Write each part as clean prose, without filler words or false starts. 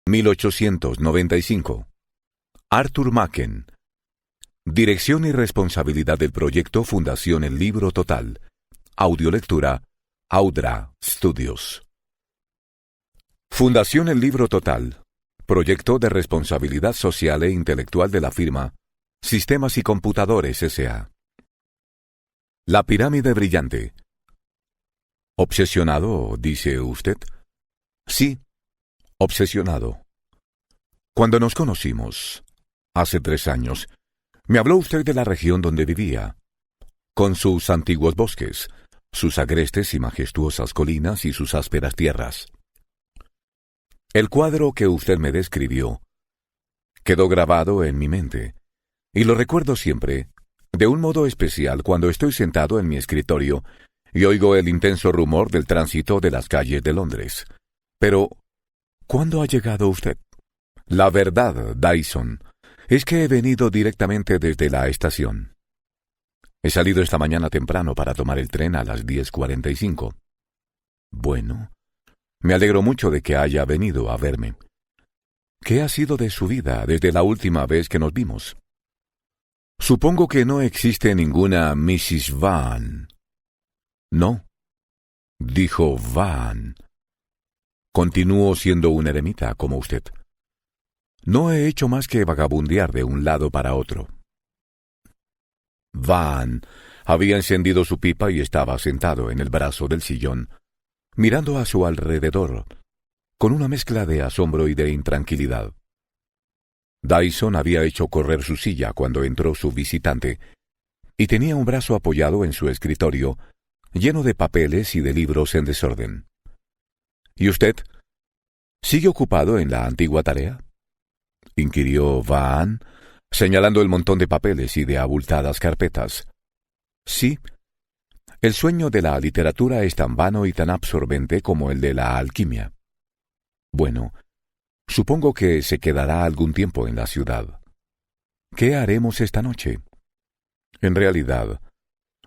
1895. Arthur Machen. Dirección y responsabilidad del proyecto Fundación El Libro Total. Audiolectura, Audra Studios. Fundación El Libro Total. Proyecto de responsabilidad social e intelectual de la firma Sistemas y Computadores S.A. La pirámide brillante. ¿Obsesionado, dice usted? Sí, obsesionado. Cuando nos conocimos, hace 3 años, me habló usted de la región donde vivía, con sus antiguos bosques, sus agrestes y majestuosas colinas y sus ásperas tierras. El cuadro que usted me describió quedó grabado en mi mente, y lo recuerdo siempre, de un modo especial cuando estoy sentado en mi escritorio y oigo el intenso rumor del tránsito de las calles de Londres. Pero, ¿cuándo ha llegado usted? La verdad, Dyson, es que he venido directamente desde la estación. He salido esta mañana temprano para tomar el tren a las 10:45. Bueno, me alegro mucho de que haya venido a verme. ¿Qué ha sido de su vida desde la última vez que nos vimos? Supongo que no existe ninguna Mrs. Van. No, dijo Van. Continúo siendo un eremita como usted. No he hecho más que vagabundear de un lado para otro. Van había encendido su pipa y estaba sentado en el brazo del sillón, mirando a su alrededor, con una mezcla de asombro y de intranquilidad. Dyson había hecho correr su silla cuando entró su visitante, y tenía un brazo apoyado en su escritorio, lleno de papeles y de libros en desorden. ¿Y usted? ¿Sigue ocupado en la antigua tarea?, inquirió Van, señalando el montón de papeles y de abultadas carpetas. Sí. El sueño de la literatura es tan vano y tan absorbente como el de la alquimia. Bueno, supongo que se quedará algún tiempo en la ciudad. ¿Qué haremos esta noche? En realidad,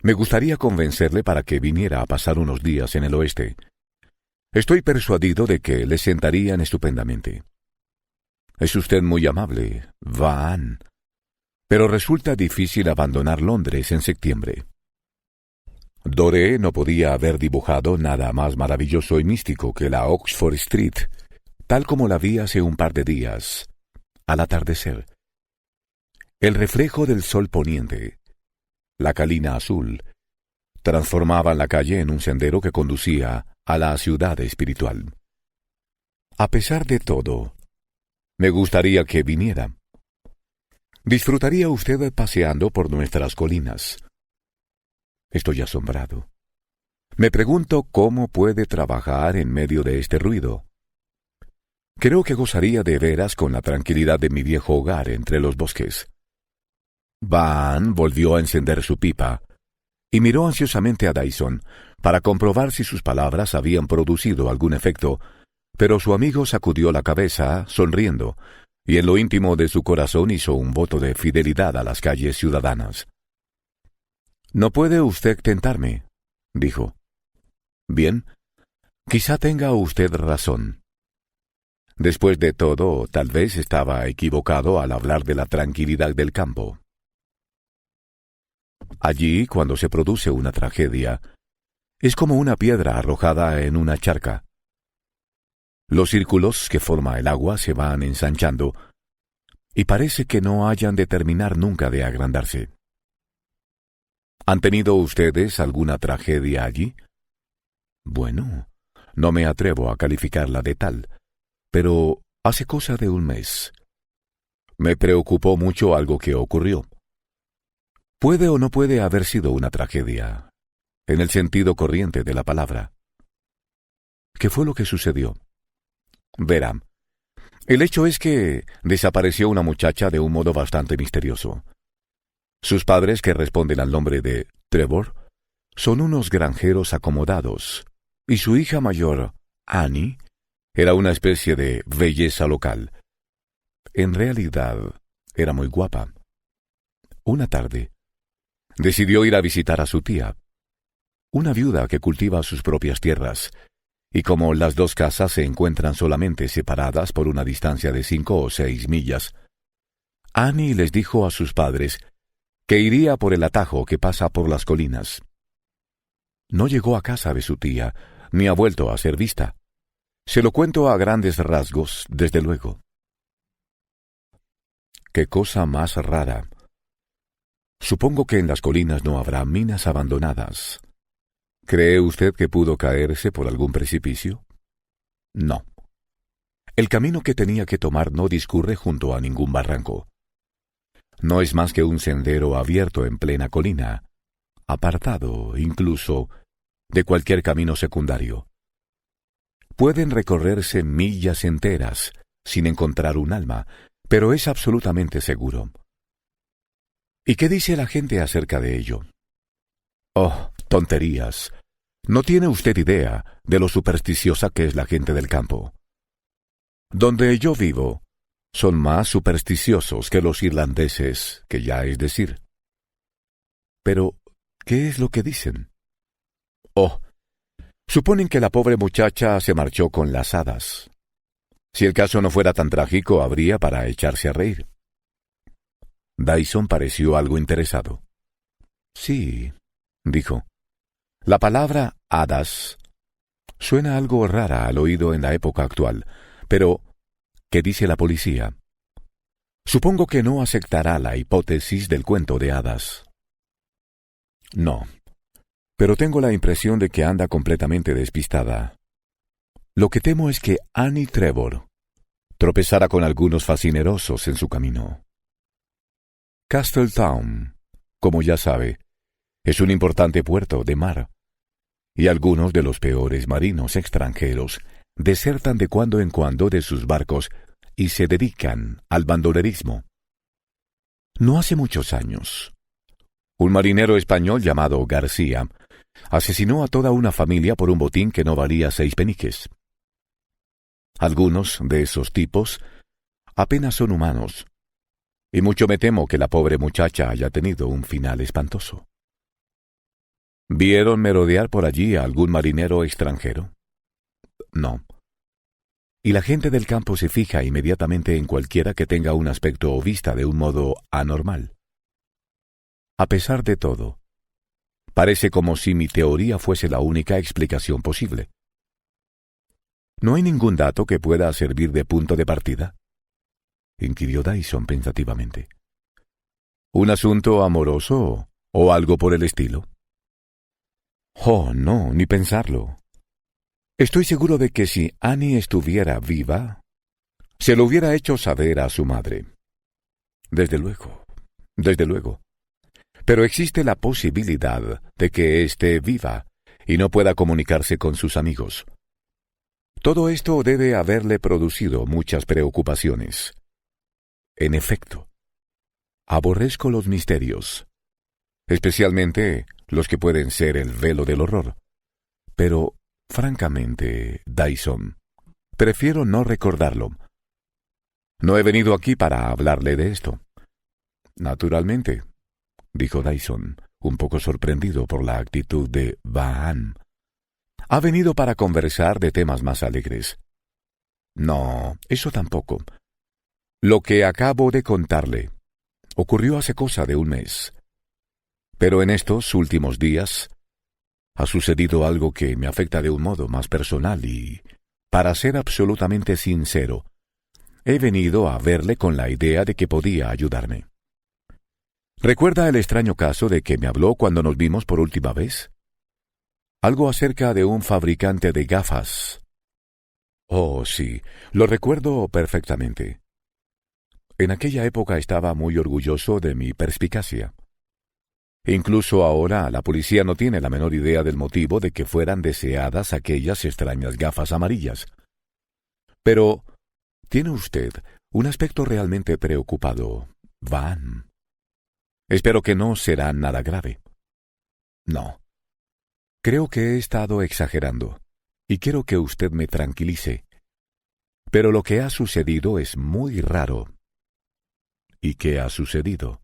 me gustaría convencerle para que viniera a pasar unos días en el oeste. Estoy persuadido de que le sentarían estupendamente. Es usted muy amable, Van, pero resulta difícil abandonar Londres en septiembre. Doré no podía haber dibujado nada más maravilloso y místico que la Oxford Street, tal como la vi hace un par de días, al atardecer. El reflejo del sol poniente, la calina azul, transformaban la calle en un sendero que conducía a la ciudad espiritual. A pesar de todo, me gustaría que viniera. Disfrutaría usted paseando por nuestras colinas. Estoy asombrado. Me pregunto cómo puede trabajar en medio de este ruido. Creo que gozaría de veras con la tranquilidad de mi viejo hogar entre los bosques. Van volvió a encender su pipa y miró ansiosamente a Dyson para comprobar si sus palabras habían producido algún efecto, pero su amigo sacudió la cabeza, sonriendo, y en lo íntimo de su corazón hizo un voto de fidelidad a las calles ciudadanas. «No puede usted tentarme», dijo. «Bien, quizá tenga usted razón. Después de todo, tal vez estaba equivocado al hablar de la tranquilidad del campo. Allí, cuando se produce una tragedia, es como una piedra arrojada en una charca. Los círculos que forma el agua se van ensanchando, y parece que no hayan de terminar nunca de agrandarse. ¿Han tenido ustedes alguna tragedia allí? Bueno, no me atrevo a calificarla de tal, pero hace cosa de un mes. Me preocupó mucho algo que ocurrió. Puede o no puede haber sido una tragedia, en el sentido corriente de la palabra. ¿Qué fue lo que sucedió? Verá, el hecho es que desapareció una muchacha de un modo bastante misterioso. Sus padres, que responden al nombre de Trevor, son unos granjeros acomodados, y su hija mayor, Annie, era una especie de belleza local. En realidad, era muy guapa. Una tarde, decidió ir a visitar a su tía, una viuda que cultiva sus propias tierras, y como las dos casas se encuentran solamente separadas por una distancia de 5 o 6 millas, Annie les dijo a sus padres que iría por el atajo que pasa por las colinas. No llegó a casa de su tía, ni ha vuelto a ser vista. Se lo cuento a grandes rasgos, desde luego. ¡Qué cosa más rara! Supongo que en las colinas no habrá minas abandonadas. ¿Cree usted que pudo caerse por algún precipicio? No. El camino que tenía que tomar no discurre junto a ningún barranco. No es más que un sendero abierto en plena colina, apartado, incluso, de cualquier camino secundario. Pueden recorrerse millas enteras sin encontrar un alma, pero es absolutamente seguro. ¿Y qué dice la gente acerca de ello? Oh, tonterías. No tiene usted idea de lo supersticiosa que es la gente del campo. Donde yo vivo, son más supersticiosos que los irlandeses, que ya es decir. Pero, ¿qué es lo que dicen? Oh, suponen que la pobre muchacha se marchó con las hadas. Si el caso no fuera tan trágico, habría para echarse a reír. Dyson pareció algo interesado. Sí, dijo. La palabra hadas suena algo rara al oído en la época actual, pero ¿qué dice la policía? Supongo que no aceptará la hipótesis del cuento de hadas. No, pero tengo la impresión de que anda completamente despistada. Lo que temo es que Annie Trevor tropezara con algunos fascinerosos en su camino. Castletown, como ya sabe, es un importante puerto de mar, y algunos de los peores marinos extranjeros desertan de cuando en cuando de sus barcos y se dedican al bandolerismo. No hace muchos años, un marinero español llamado García asesinó a toda una familia por un botín que no valía 6 peniques. Algunos de esos tipos apenas son humanos, y mucho me temo que la pobre muchacha haya tenido un final espantoso. ¿Vieron merodear por allí a algún marinero extranjero? No. Y la gente del campo se fija inmediatamente en cualquiera que tenga un aspecto o vista de un modo anormal. A pesar de todo, parece como si mi teoría fuese la única explicación posible. ¿No hay ningún dato que pueda servir de punto de partida?, inquirió Dyson pensativamente. ¿Un asunto amoroso o algo por el estilo? Oh, no, ni pensarlo. Estoy seguro de que si Annie estuviera viva, se lo hubiera hecho saber a su madre. Desde luego, desde luego. Pero existe la posibilidad de que esté viva y no pueda comunicarse con sus amigos. Todo esto debe haberle producido muchas preocupaciones. En efecto, aborrezco los misterios, especialmente los que pueden ser el velo del horror. Pero, francamente, Dyson, prefiero no recordarlo. No he venido aquí para hablarle de esto. Naturalmente, dijo Dyson, un poco sorprendido por la actitud de Vahan. Ha venido para conversar de temas más alegres. No, eso tampoco. Lo que acabo de contarle ocurrió hace cosa de un mes. Pero en estos últimos días ha sucedido algo que me afecta de un modo más personal y, para ser absolutamente sincero, he venido a verle con la idea de que podía ayudarme. ¿Recuerda el extraño caso de que me habló cuando nos vimos por última vez? Algo acerca de un fabricante de gafas. Oh, sí, lo recuerdo perfectamente. En aquella época estaba muy orgulloso de mi perspicacia. Incluso ahora la policía no tiene la menor idea del motivo de que fueran deseadas aquellas extrañas gafas amarillas. Pero tiene usted un aspecto realmente preocupado, Van. Espero que no será nada grave. No. Creo que he estado exagerando, y quiero que usted me tranquilice. Pero lo que ha sucedido es muy raro. ¿Y qué ha sucedido?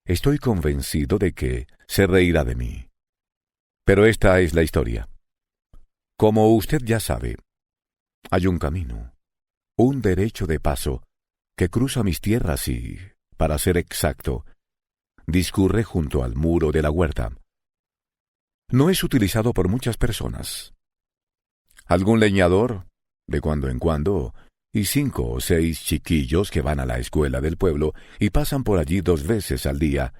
Estoy convencido de que se reirá de mí. Pero esta es la historia. Como usted ya sabe, hay un camino, un derecho de paso, que cruza mis tierras y, para ser exacto, discurre junto al muro de la huerta. No es utilizado por muchas personas. Algún leñador, de cuando en cuando, y 5 o 6 chiquillos que van a la escuela del pueblo y pasan por allí 2 veces al día.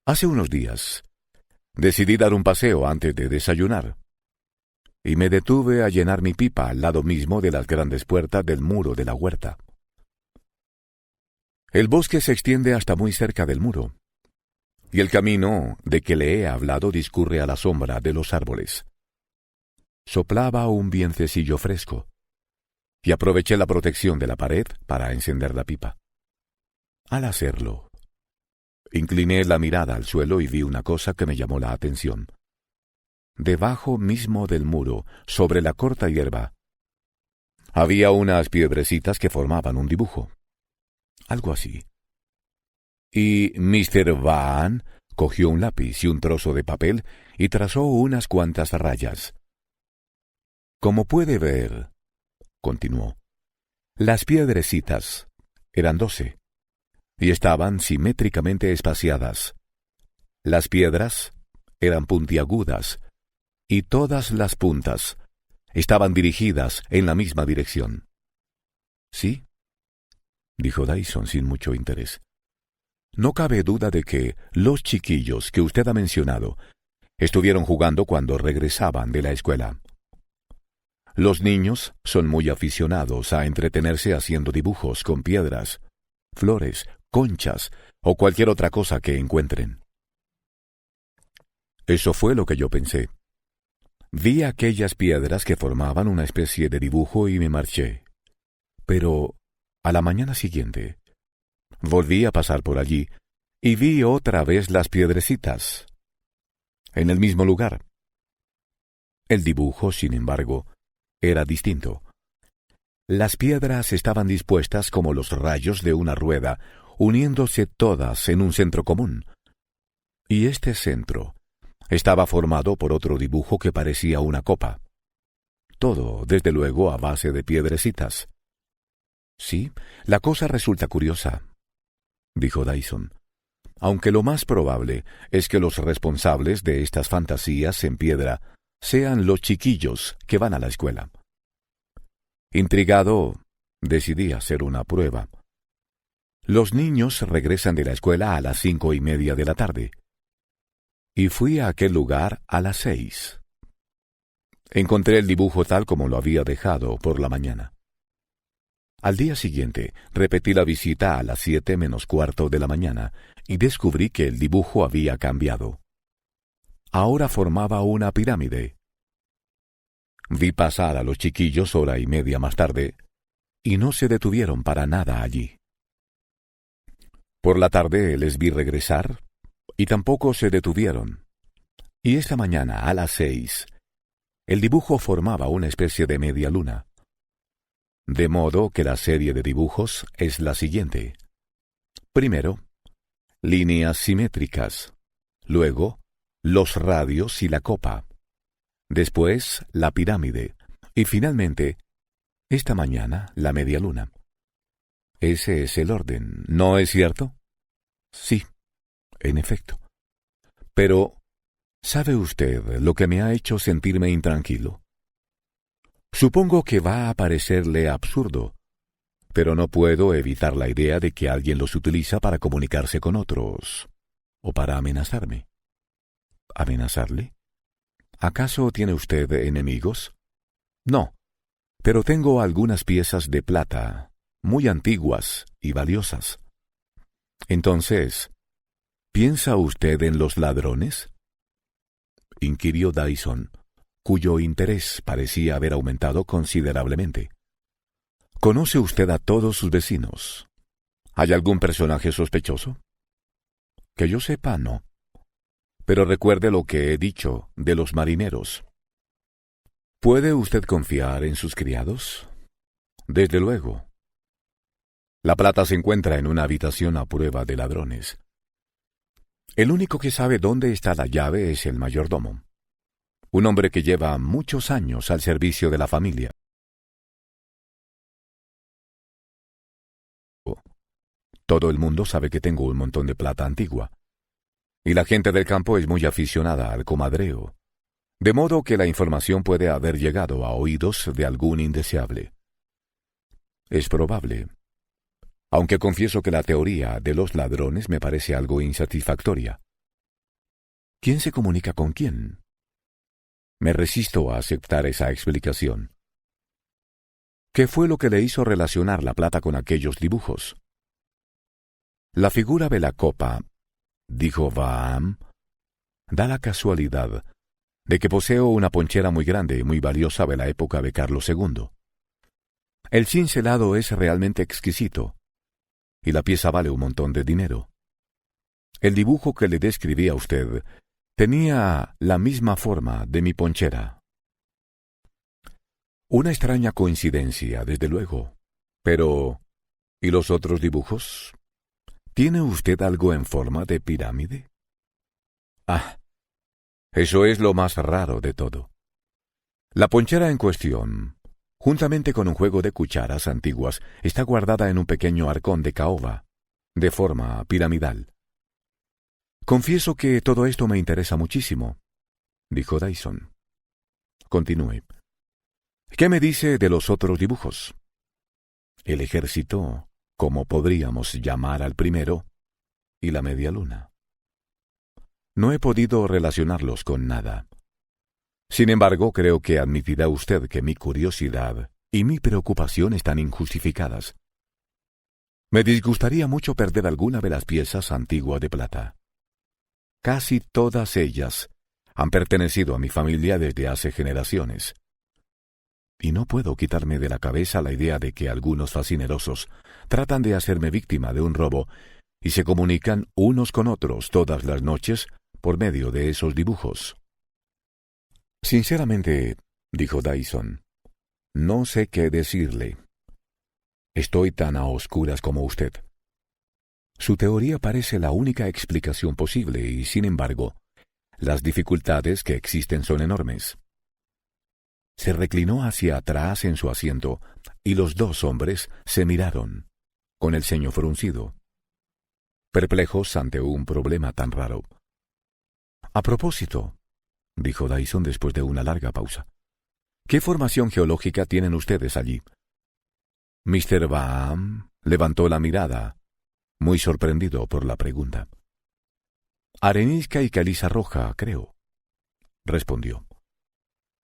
Hace unos días, decidí dar un paseo antes de desayunar, y me detuve a llenar mi pipa al lado mismo de las grandes puertas del muro de la huerta. El bosque se extiende hasta muy cerca del muro, y el camino de que le he hablado discurre a la sombra de los árboles. Soplaba un vientecillo fresco, y aproveché la protección de la pared para encender la pipa. Al hacerlo, incliné la mirada al suelo y vi una cosa que me llamó la atención. Debajo mismo del muro, sobre la corta hierba, había unas piedrecitas que formaban un dibujo. Algo así. Y Mr. Van cogió un lápiz y un trozo de papel y trazó unas cuantas rayas. Como puede ver, continuó, las piedrecitas eran 12 y estaban simétricamente espaciadas. Las piedras eran puntiagudas y todas las puntas estaban dirigidas en la misma dirección. ¿Sí?, dijo Dyson sin mucho interés. No cabe duda de que los chiquillos que usted ha mencionado estuvieron jugando cuando regresaban de la escuela. Los niños son muy aficionados a entretenerse haciendo dibujos con piedras, flores, conchas o cualquier otra cosa que encuentren. Eso fue lo que yo pensé. Vi aquellas piedras que formaban una especie de dibujo y me marché. Pero a la mañana siguiente volví a pasar por allí y vi otra vez las piedrecitas, en el mismo lugar. El dibujo, sin embargo, era distinto. Las piedras estaban dispuestas como los rayos de una rueda, uniéndose todas en un centro común. Y este centro estaba formado por otro dibujo que parecía una copa. Todo, desde luego, a base de piedrecitas. Sí, la cosa resulta curiosa, dijo Dyson, aunque lo más probable es que los responsables de estas fantasías en piedra sean los chiquillos que van a la escuela. Intrigado, decidí hacer una prueba. Los niños regresan de la escuela a las 5:30 de la tarde, y fui a aquel lugar a las 6. Encontré el dibujo tal como lo había dejado por la mañana. Al día siguiente, repetí la visita a las 7:45 de la mañana y descubrí que el dibujo había cambiado. Ahora formaba una pirámide. Vi pasar a los chiquillos 1:30 más tarde y no se detuvieron para nada allí. Por la tarde les vi regresar y tampoco se detuvieron. Y esta mañana, a las 6, el dibujo formaba una especie de media luna. De modo que la serie de dibujos es la siguiente. Primero, líneas simétricas. Luego, los radios y la copa. Después, la pirámide. Y finalmente, esta mañana, la media luna. Ese es el orden, ¿no es cierto? Sí, en efecto. Pero, ¿sabe usted lo que me ha hecho sentirme intranquilo? Supongo que va a parecerle absurdo, pero no puedo evitar la idea de que alguien los utiliza para comunicarse con otros, o para amenazarme. ¿Amenazarle? ¿Acaso tiene usted enemigos? No, pero tengo algunas piezas de plata, muy antiguas y valiosas. Entonces, ¿piensa usted en los ladrones?, inquirió Dyson, cuyo interés parecía haber aumentado considerablemente. ¿Conoce usted a todos sus vecinos? ¿Hay algún personaje sospechoso? Que yo sepa, no. Pero recuerde lo que he dicho de los marineros. ¿Puede usted confiar en sus criados? Desde luego. La plata se encuentra en una habitación a prueba de ladrones. El único que sabe dónde está la llave es el mayordomo. Un hombre que lleva muchos años al servicio de la familia. Todo el mundo sabe que tengo un montón de plata antigua. Y la gente del campo es muy aficionada al comadreo. De modo que la información puede haber llegado a oídos de algún indeseable. Es probable. Aunque confieso que la teoría de los ladrones me parece algo insatisfactoria. ¿Quién se comunica con quién? Me resisto a aceptar esa explicación. ¿Qué fue lo que le hizo relacionar la plata con aquellos dibujos? La figura de la copa, dijo Vaam, da la casualidad de que poseo una ponchera muy grande y muy valiosa de la época de Carlos II. El cincelado es realmente exquisito, y la pieza vale un montón de dinero. El dibujo que le describí a usted tenía la misma forma de mi ponchera. Una extraña coincidencia, desde luego. Pero, ¿y los otros dibujos? ¿Tiene usted algo en forma de pirámide? Ah, eso es lo más raro de todo. La ponchera en cuestión, juntamente con un juego de cucharas antiguas, está guardada en un pequeño arcón de caoba, de forma piramidal. Confieso que todo esto me interesa muchísimo, dijo Dyson. Continúe. ¿Qué me dice de los otros dibujos? El ejército, como podríamos llamar al primero, y la media luna. No he podido relacionarlos con nada. Sin embargo, creo que admitirá usted que mi curiosidad y mi preocupación están injustificadas. Me disgustaría mucho perder alguna de las piezas antiguas de plata. Casi todas ellas han pertenecido a mi familia desde hace generaciones. Y no puedo quitarme de la cabeza la idea de que algunos fascinerosos tratan de hacerme víctima de un robo y se comunican unos con otros todas las noches por medio de esos dibujos. Sinceramente, dijo Dyson, no sé qué decirle. Estoy tan a oscuras como usted. Su teoría parece la única explicación posible y, sin embargo, las dificultades que existen son enormes. Se reclinó hacia atrás en su asiento y los dos hombres se miraron, con el ceño fruncido, perplejos ante un problema tan raro. A propósito, dijo Dyson después de una larga pausa, ¿qué formación geológica tienen ustedes allí? Mr. Vaam levantó la mirada, muy sorprendido por la pregunta. Arenisca y caliza roja, creo, respondió.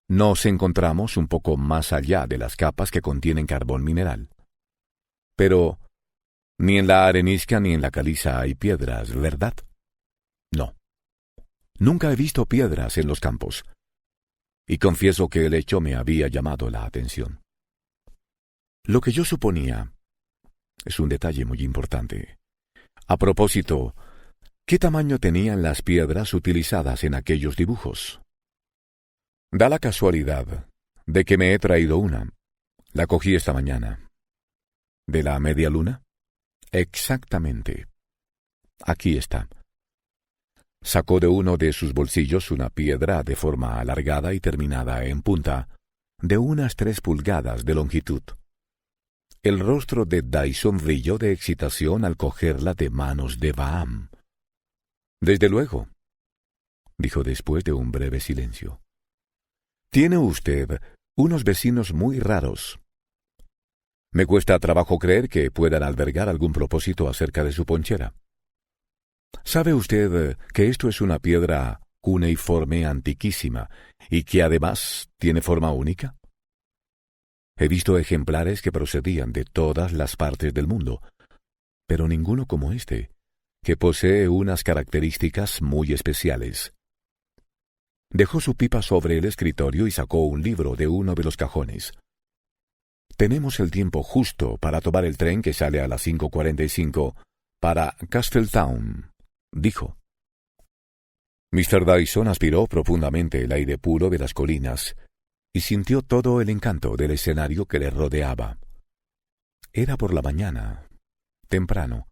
Nos encontramos un poco más allá de las capas que contienen carbón mineral. Pero ni en la arenisca ni en la caliza hay piedras, ¿verdad? No. Nunca he visto piedras en los campos. Y confieso que el hecho me había llamado la atención. Lo que yo suponía es un detalle muy importante. A propósito, ¿qué tamaño tenían las piedras utilizadas en aquellos dibujos? Da la casualidad de que me he traído una. La cogí esta mañana. ¿De la media luna? Exactamente. Aquí está. Sacó de uno de sus bolsillos una piedra de forma alargada y terminada en punta, de unas 3 pulgadas de longitud. El rostro de Dyson brilló de excitación al cogerla de manos de Vaam. Desde luego, dijo después de un breve silencio. Tiene usted unos vecinos muy raros. Me cuesta trabajo creer que puedan albergar algún propósito acerca de su ponchera. ¿Sabe usted que esto es una piedra cuneiforme antiquísima y que además tiene forma única? He visto ejemplares que procedían de todas las partes del mundo, pero ninguno como este, que posee unas características muy especiales. Dejó su pipa sobre el escritorio y sacó un libro de uno de los cajones. Tenemos el tiempo justo para tomar el tren que sale a las 5:45 para Castletown, dijo. Mr. Dyson aspiró profundamente el aire puro de las colinas y sintió todo el encanto del escenario que le rodeaba. Era por la mañana, temprano,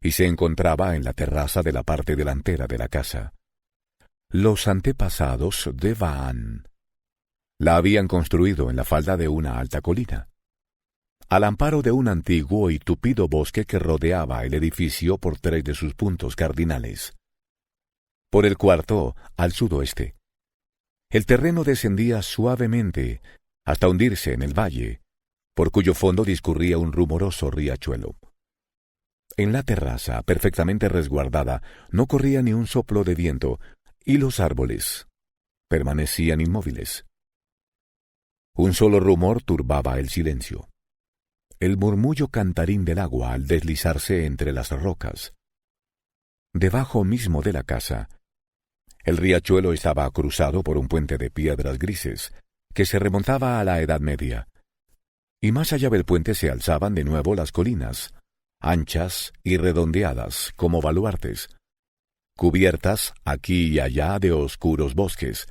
y se encontraba en la terraza de la parte delantera de la casa. Los antepasados de Vahan la habían construido en la falda de una alta colina, al amparo de un antiguo y tupido bosque que rodeaba el edificio por 3 de sus puntos cardinales. Por el cuarto, al sudoeste, el terreno descendía suavemente hasta hundirse en el valle, por cuyo fondo discurría un rumoroso riachuelo. En la terraza, perfectamente resguardada, no corría ni un soplo de viento, y los árboles permanecían inmóviles. Un solo rumor turbaba el silencio: el murmullo cantarín del agua al deslizarse entre las rocas. Debajo mismo de la casa, el riachuelo estaba cruzado por un puente de piedras grises que se remontaba a la Edad Media, y más allá del puente se alzaban de nuevo las colinas, anchas y redondeadas como baluartes, cubiertas aquí y allá de oscuros bosques,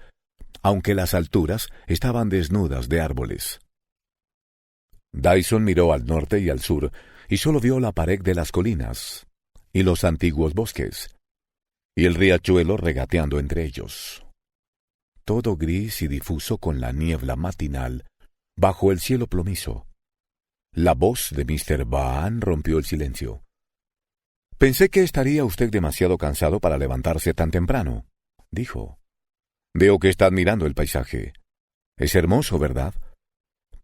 aunque las alturas estaban desnudas de árboles. Dyson miró al norte y al sur, y solo vio la pared de las colinas y los antiguos bosques, y el riachuelo regateando entre ellos. Todo gris y difuso con la niebla matinal, bajo el cielo plomizo. La voz de Mr. Vahan rompió el silencio. «Pensé que estaría usted demasiado cansado para levantarse tan temprano», dijo. «Veo que está admirando el paisaje. Es hermoso, ¿verdad?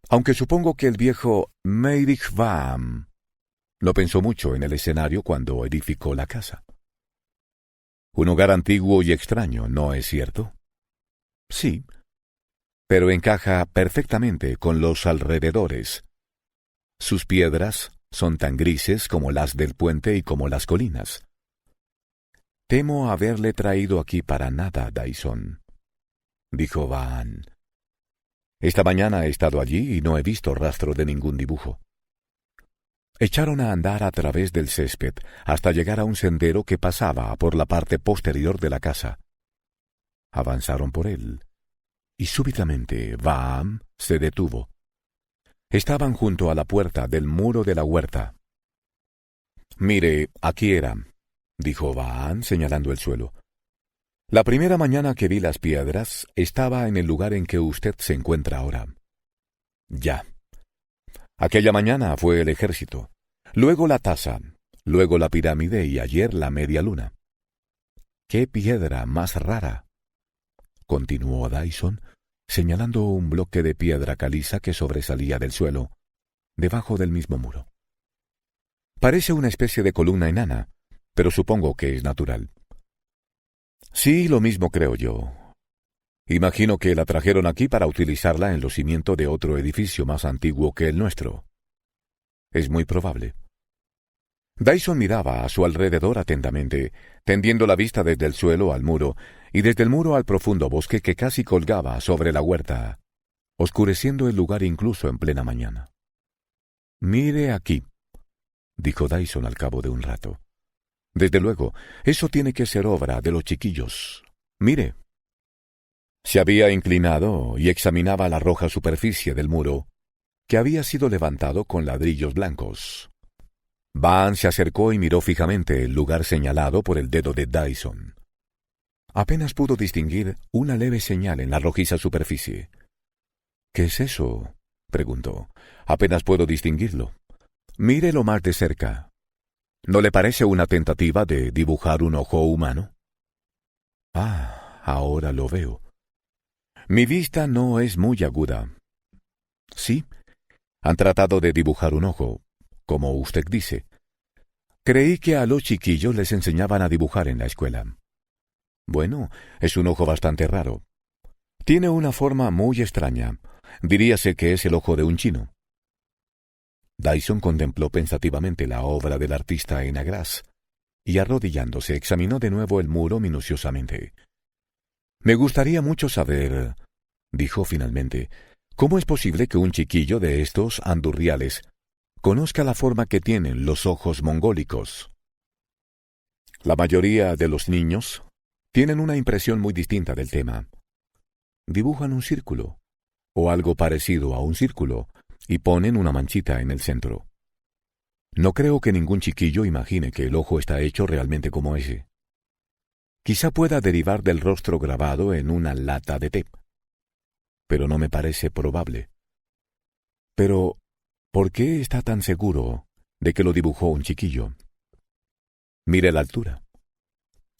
Aunque supongo que el viejo Meirich Vahan lo pensó mucho en el escenario cuando edificó la casa. Un hogar antiguo y extraño, ¿no es cierto?» «Sí, pero encaja perfectamente con los alrededores. Sus piedras son tan grises como las del puente y como las colinas. Temo haberle traído aquí para nada, Dyson», dijo Vahan. «Esta mañana he estado allí y no he visto rastro de ningún dibujo». Echaron a andar a través del césped hasta llegar a un sendero que pasaba por la parte posterior de la casa. Avanzaron por él, y súbitamente Vahan se detuvo. Estaban junto a la puerta del muro de la huerta. «Mire, aquí era», dijo Vahan señalando el suelo. «La primera mañana que vi las piedras estaba en el lugar en que usted se encuentra ahora». «Ya. Aquella mañana fue el ejército, luego la taza, luego la pirámide y ayer la media luna». «¡Qué piedra más rara!», continuó Dyson, señalando un bloque de piedra caliza que sobresalía del suelo, debajo del mismo muro. «Parece una especie de columna enana, pero supongo que es natural». «Sí, lo mismo creo yo. Imagino que la trajeron aquí para utilizarla en los cimientos de otro edificio más antiguo que el nuestro. Es muy probable». Dyson miraba a su alrededor atentamente, tendiendo la vista desde el suelo al muro y desde el muro al profundo bosque que casi colgaba sobre la huerta, oscureciendo el lugar incluso en plena mañana. «Mire aquí», dijo Dyson al cabo de un rato. «Desde luego, eso tiene que ser obra de los chiquillos. Mire». Se había inclinado y examinaba la roja superficie del muro, que había sido levantado con ladrillos blancos. Vahan se acercó y miró fijamente el lugar señalado por el dedo de Dyson. Apenas pudo distinguir una leve señal en la rojiza superficie. «¿Qué es eso?», preguntó. «Apenas puedo distinguirlo. Mírelo más de cerca. ¿No le parece una tentativa de dibujar un ojo humano?» «Ah, ahora lo veo. Mi vista no es muy aguda». «Sí, han tratado de dibujar un ojo, como usted dice. Creí que a los chiquillos les enseñaban a dibujar en la escuela». «Bueno, es un ojo bastante raro. Tiene una forma muy extraña. Diríase que es el ojo de un chino». Dyson contempló pensativamente la obra del artista en agraz, y arrodillándose examinó de nuevo el muro minuciosamente. «Me gustaría mucho saber», dijo finalmente, «cómo es posible que un chiquillo de estos andurriales conozca la forma que tienen los ojos mongólicos». «La mayoría de los niños tienen una impresión muy distinta del tema. Dibujan un círculo, o algo parecido a un círculo, y ponen una manchita en el centro. No creo que ningún chiquillo imagine que el ojo está hecho realmente como ese». Quizá pueda derivar del rostro grabado en una lata de té, pero no me parece probable. Pero, ¿por qué está tan seguro de que lo dibujó un chiquillo? Mire la altura.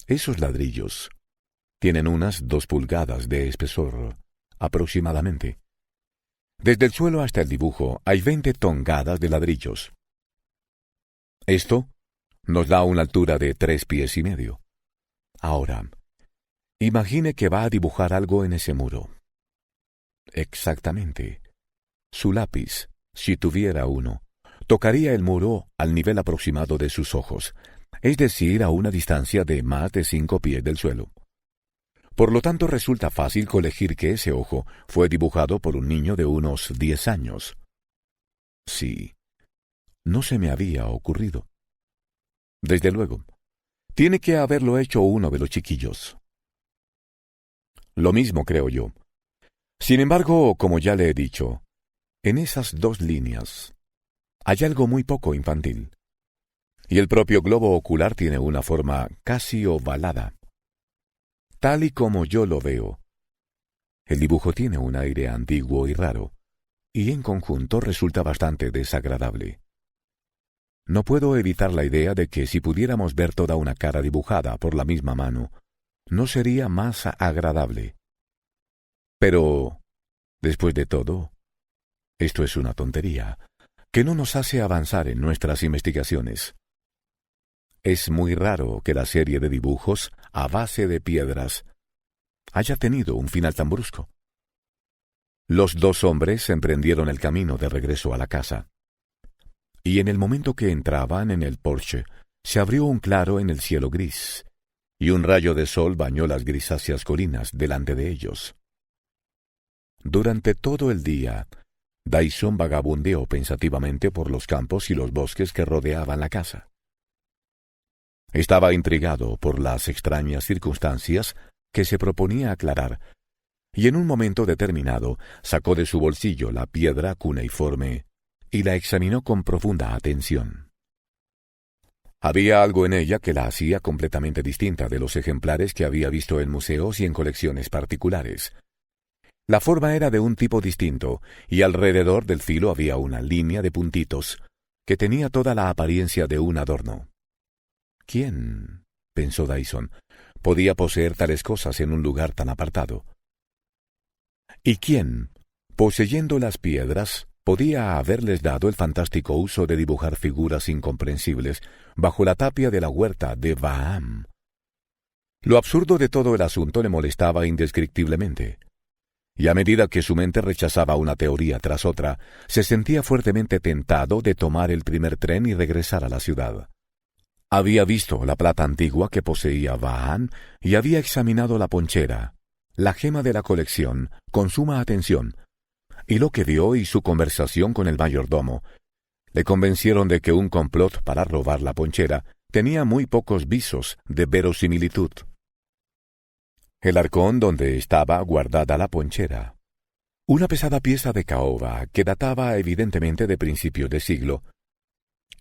Esos ladrillos tienen unas 2 pulgadas de espesor, aproximadamente. Desde el suelo hasta el dibujo hay 20 tongadas de ladrillos. Esto nos da una altura de 3 pies y medio. Ahora, imagine que va a dibujar algo en ese muro. Exactamente. Su lápiz, si tuviera uno, tocaría el muro al nivel aproximado de sus ojos, es decir, a una distancia de más de 5 pies del suelo. Por lo tanto, resulta fácil colegir que ese ojo fue dibujado por un niño de unos 10 años. Sí, no se me había ocurrido. Desde luego, tiene que haberlo hecho uno de los chiquillos. Lo mismo creo yo. Sin embargo, como ya le he dicho, en esas 2 líneas hay algo muy poco infantil. Y el propio globo ocular tiene una forma casi ovalada. Tal y como yo lo veo, el dibujo tiene un aire antiguo y raro, y en conjunto resulta bastante desagradable. No puedo evitar la idea de que si pudiéramos ver toda una cara dibujada por la misma mano, no sería más agradable. Pero, después de todo, esto es una tontería, que no nos hace avanzar en nuestras investigaciones. Es muy raro que la serie de dibujos a base de piedras haya tenido un final tan brusco. Los 2 hombres emprendieron el camino de regreso a la casa. Y en el momento que entraban en el porche, se abrió un claro en el cielo gris, y un rayo de sol bañó las grisáceas colinas delante de ellos. Durante todo el día, Dyson vagabundeó pensativamente por los campos y los bosques que rodeaban la casa. Estaba intrigado por las extrañas circunstancias que se proponía aclarar, y en un momento determinado sacó de su bolsillo la piedra cuneiforme y la examinó con profunda atención. Había algo en ella que la hacía completamente distinta de los ejemplares que había visto en museos y en colecciones particulares. La forma era de un tipo distinto, y alrededor del filo había una línea de puntitos que tenía toda la apariencia de un adorno. ¿Quién, pensó Dyson, podía poseer tales cosas en un lugar tan apartado? ¿Y quién, poseyendo las piedras, podía haberles dado el fantástico uso de dibujar figuras incomprensibles bajo la tapia de la huerta de Balaam? Lo absurdo de todo el asunto le molestaba indescriptiblemente, y a medida que su mente rechazaba una teoría tras otra, se sentía fuertemente tentado de tomar el primer tren y regresar a la ciudad. Había visto la plata antigua que poseía Balaam y había examinado la ponchera, la gema de la colección, con suma atención, y lo que vio y su conversación con el mayordomo le convencieron de que un complot para robar la ponchera tenía muy pocos visos de verosimilitud. El arcón donde estaba guardada la ponchera, una pesada pieza de caoba que databa evidentemente de principios de siglo,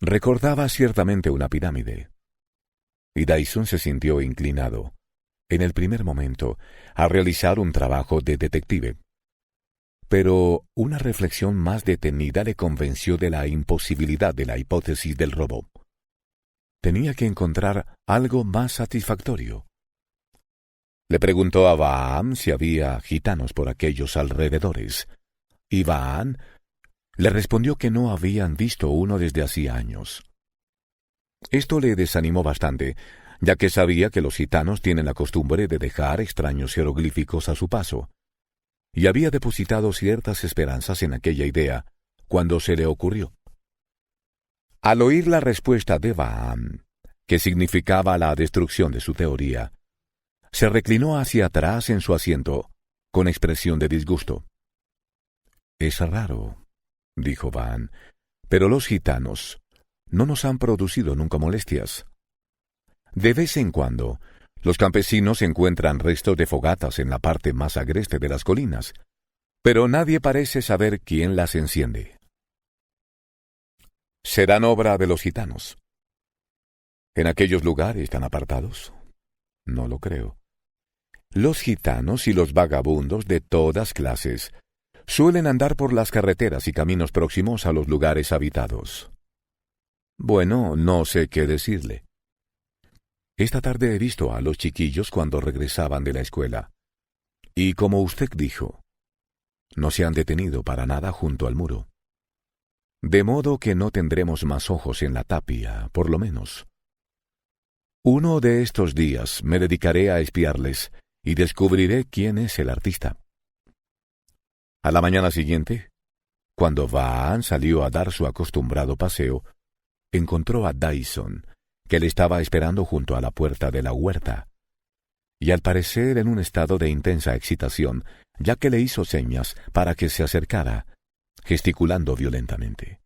recordaba ciertamente una pirámide. Y Dyson se sintió inclinado, en el primer momento, a realizar un trabajo de detective. Pero una reflexión más detenida le convenció de la imposibilidad de la hipótesis del robo. Tenía que encontrar algo más satisfactorio. Le preguntó a Balaam si había gitanos por aquellos alrededores, y Balaam le respondió que no habían visto uno desde hacía años. Esto le desanimó bastante, ya que sabía que los gitanos tienen la costumbre de dejar extraños jeroglíficos a su paso, y había depositado ciertas esperanzas en aquella idea cuando se le ocurrió. Al oír la respuesta de Balaam, que significaba la destrucción de su teoría, se reclinó hacia atrás en su asiento, con expresión de disgusto. «Es raro», dijo Balaam, «pero los gitanos no nos han producido nunca molestias. De vez en cuando, los campesinos encuentran restos de fogatas en la parte más agreste de las colinas, pero nadie parece saber quién las enciende. Serán obra de los gitanos. En aquellos lugares tan apartados». No lo creo. Los gitanos y los vagabundos de todas clases suelen andar por las carreteras y caminos próximos a los lugares habitados. Bueno, no sé qué decirle. Esta tarde he visto a los chiquillos cuando regresaban de la escuela. Y como usted dijo, no se han detenido para nada junto al muro. De modo que no tendremos más ojos en la tapia, por lo menos. Uno de estos días me dedicaré a espiarles y descubriré quién es el artista. A la mañana siguiente, cuando Vahán salió a dar su acostumbrado paseo, encontró a Dyson, que le estaba esperando junto a la puerta de la huerta, y al parecer en un estado de intensa excitación, ya que le hizo señas para que se acercara, gesticulando violentamente.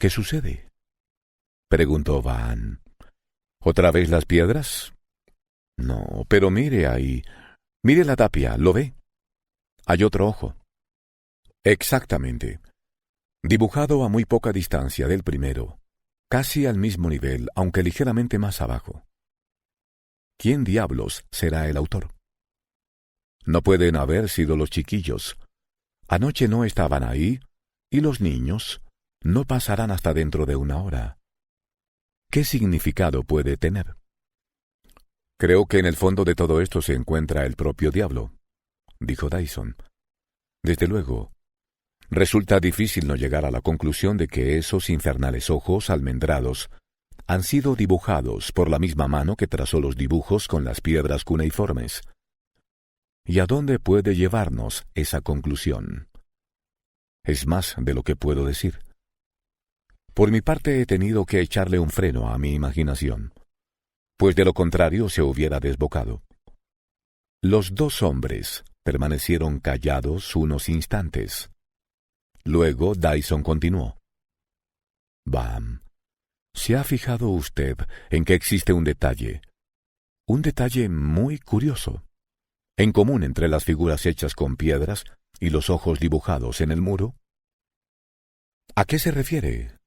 —¿Qué sucede? —preguntó Vahán. —¿Otra vez las piedras? No, pero mire ahí. Mire la tapia, ¿lo ve? Hay otro ojo. Exactamente. Dibujado a muy poca distancia del primero, casi al mismo nivel, aunque ligeramente más abajo. ¿Quién diablos será el autor? No pueden haber sido los chiquillos. Anoche no estaban ahí, y los niños no pasarán hasta dentro de una hora. ¿Qué significado puede tener? Creo que en el fondo de todo esto se encuentra el propio diablo, dijo Dyson. Desde luego, resulta difícil no llegar a la conclusión de que esos infernales ojos almendrados han sido dibujados por la misma mano que trazó los dibujos con las piedras cuneiformes. ¿Y a dónde puede llevarnos esa conclusión? Es más de lo que puedo decir. Por mi parte he tenido que echarle un freno a mi imaginación, pues de lo contrario se hubiera desbocado. Los dos hombres permanecieron callados unos instantes. Luego Dyson continuó. —Bam, ¿se ha fijado usted en que existe un detalle muy curioso, en común entre las figuras hechas con piedras y los ojos dibujados en el muro? —¿A qué se refiere?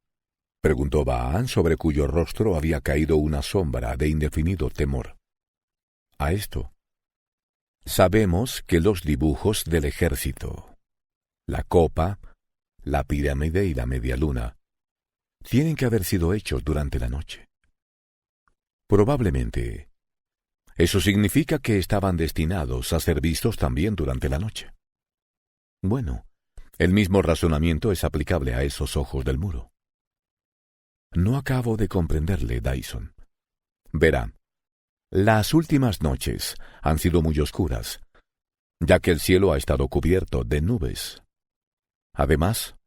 —preguntó Vahán, sobre cuyo rostro había caído una sombra de indefinido temor. —A esto. Sabemos que los dibujos del ejército, la copa, la pirámide y la media luna, tienen que haber sido hechos durante la noche. Probablemente, eso significa que estaban destinados a ser vistos también durante la noche. Bueno, el mismo razonamiento es aplicable a esos ojos del muro. No acabo de comprenderle, Dyson. Verá, las últimas noches han sido muy oscuras, ya que el cielo ha estado cubierto de nubes. Además,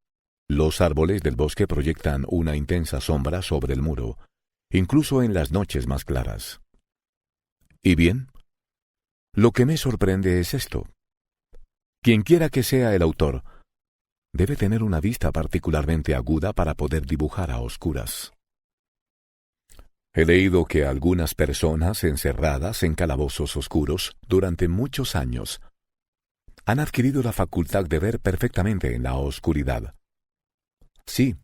los árboles del bosque proyectan una intensa sombra sobre el muro, incluso en las noches más claras. Y bien, lo que me sorprende es esto. Quienquiera que sea el autor, debe tener una vista particularmente aguda para poder dibujar a oscuras. He leído que algunas personas encerradas en calabozos oscuros durante muchos años han adquirido la facultad de ver perfectamente en la oscuridad. Sí,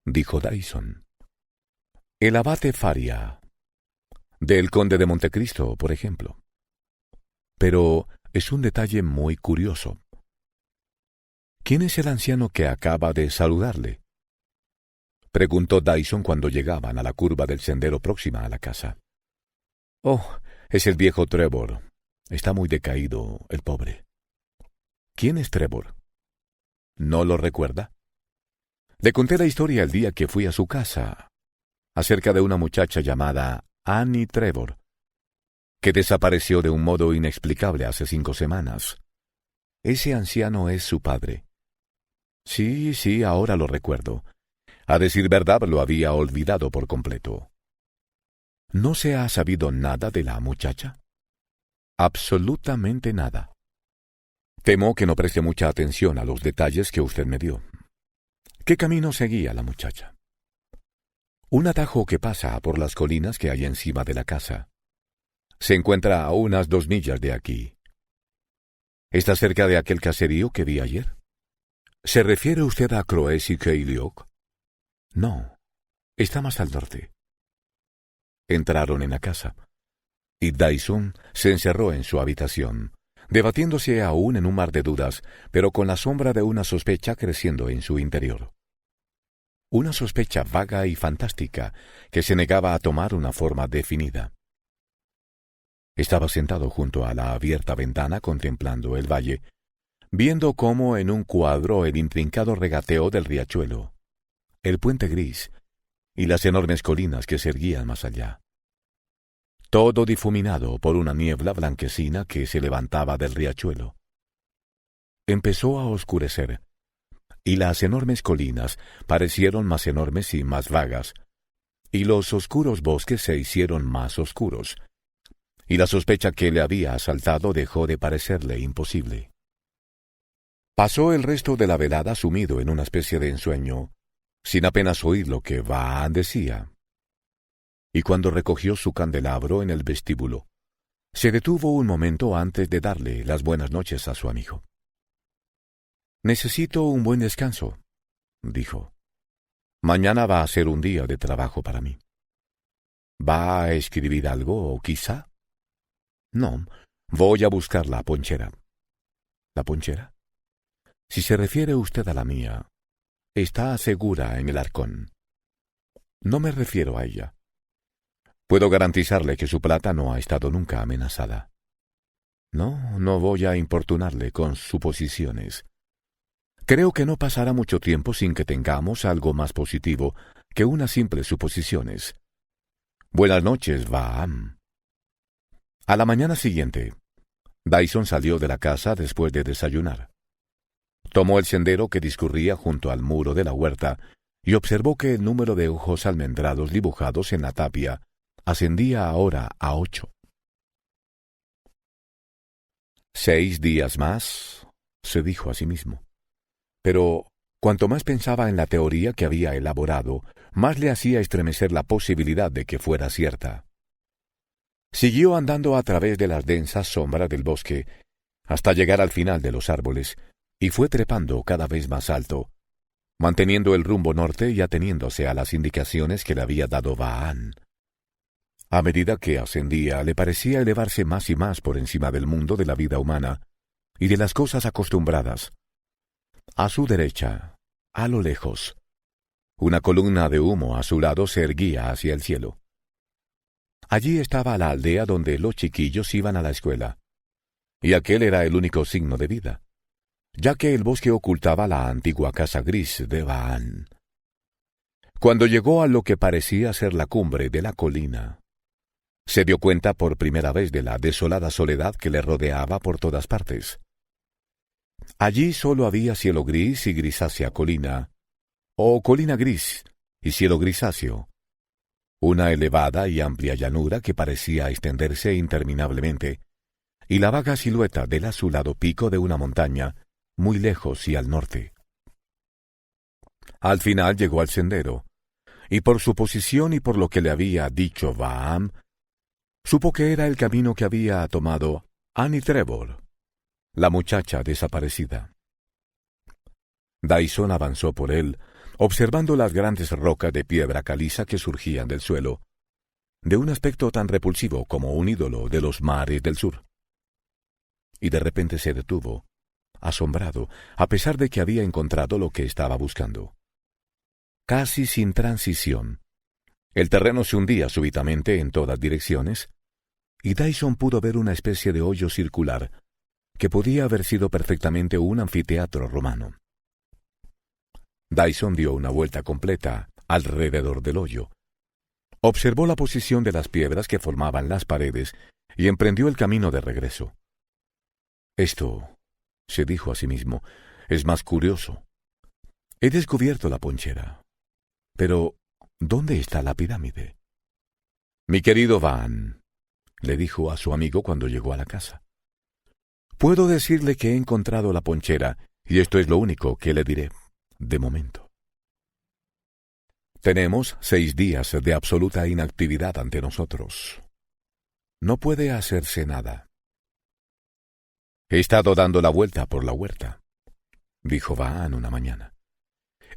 dijo Dyson. El abate Faria, del conde de Montecristo, por ejemplo. Pero es un detalle muy curioso. ¿Quién es el anciano que acaba de saludarle? Preguntó Dyson cuando llegaban a la curva del sendero próxima a la casa. Oh, es el viejo Trevor. Está muy decaído, el pobre. ¿Quién es Trevor? ¿No lo recuerda? Le conté la historia el día que fui a su casa, acerca de una muchacha llamada Annie Trevor, que desapareció de un modo inexplicable hace 5 semanas. Ese anciano es su padre. Sí, ahora lo recuerdo. A decir verdad, lo había olvidado por completo. ¿No se ha sabido nada de la muchacha? Absolutamente nada. Temo que no preste mucha atención a los detalles que usted me dio. ¿Qué camino seguía la muchacha? Un atajo que pasa por las colinas que hay encima de la casa. Se encuentra a unas 2 millas de aquí. ¿Está cerca de aquel caserío que vi ayer? ¿Se refiere usted a Croes y Keiliok? No, está más al norte. Entraron en la casa. Y Dyson se encerró en su habitación, debatiéndose aún en un mar de dudas, pero con la sombra de una sospecha creciendo en su interior. Una sospecha vaga y fantástica que se negaba a tomar una forma definida. Estaba sentado junto a la abierta ventana contemplando el valle, viendo cómo en un cuadro el intrincado regateo del riachuelo, el puente gris y las enormes colinas que se erguían más allá. Todo difuminado por una niebla blanquecina que se levantaba del riachuelo. Empezó a oscurecer, y las enormes colinas parecieron más enormes y más vagas, y los oscuros bosques se hicieron más oscuros, y la sospecha que le había asaltado dejó de parecerle imposible. Pasó el resto de la velada sumido en una especie de ensueño, sin apenas oír lo que Vahán decía. Y cuando recogió su candelabro en el vestíbulo, se detuvo un momento antes de darle las buenas noches a su amigo. «Necesito un buen descanso», dijo. «Mañana va a ser un día de trabajo para mí». «¿Va a escribir algo, quizá?» «No, voy a buscar la ponchera». «¿La ponchera?» «Si se refiere usted a la mía, está segura en el arcón». «No me refiero a ella. Puedo garantizarle que su plata no ha estado nunca amenazada». No voy a importunarle con suposiciones. Creo que no pasará mucho tiempo sin que tengamos algo más positivo que unas simples suposiciones. Buenas noches, Vahán. A la mañana siguiente, Dyson salió de la casa después de desayunar. Tomó el sendero que discurría junto al muro de la huerta y observó que el número de ojos almendrados dibujados en la tapia ascendía ahora a 8. 6 días más, se dijo a sí mismo. Pero cuanto más pensaba en la teoría que había elaborado, más le hacía estremecer la posibilidad de que fuera cierta. Siguió andando a través de las densas sombras del bosque hasta llegar al final de los árboles, y fue trepando cada vez más alto, manteniendo el rumbo norte y ateniéndose a las indicaciones que le había dado Vahán. A medida que ascendía, le parecía elevarse más y más por encima del mundo de la vida humana y de las cosas acostumbradas. A su derecha, a lo lejos, una columna de humo a su lado se erguía hacia el cielo. Allí estaba la aldea donde los chiquillos iban a la escuela, y aquel era el único signo de vida, ya que el bosque ocultaba la antigua casa gris de Vahán. Cuando llegó a lo que parecía ser la cumbre de la colina, se dio cuenta por primera vez de la desolada soledad que le rodeaba por todas partes. Allí solo había cielo gris y grisácea colina, o colina gris y cielo grisáceo, una elevada y amplia llanura que parecía extenderse interminablemente, y la vaga silueta del azulado pico de una montaña, muy lejos y al norte. Al final llegó al sendero, y por su posición y por lo que le había dicho Vahán, supo que era el camino que había tomado Annie Trevor, la muchacha desaparecida. Dyson avanzó por él, observando las grandes rocas de piedra caliza que surgían del suelo, de un aspecto tan repulsivo como un ídolo de los mares del sur. Y de repente se detuvo, asombrado, a pesar de que había encontrado lo que estaba buscando. Casi sin transición, el terreno se hundía súbitamente en todas direcciones, y Dyson pudo ver una especie de hoyo circular que podía haber sido perfectamente un anfiteatro romano. Dyson dio una vuelta completa alrededor del hoyo. Observó la posición de las piedras que formaban las paredes y emprendió el camino de regreso. Esto, se dijo a sí mismo, es más curioso. He descubierto la ponchera. Pero, ¿dónde está la pirámide? Mi querido Vahán, le dijo a su amigo cuando llegó a la casa. Puedo decirle que he encontrado la ponchera, y esto es lo único que le diré, de momento. Tenemos 6 días de absoluta inactividad ante nosotros. No puede hacerse nada. He estado dando la vuelta por la huerta, dijo Vahán una mañana.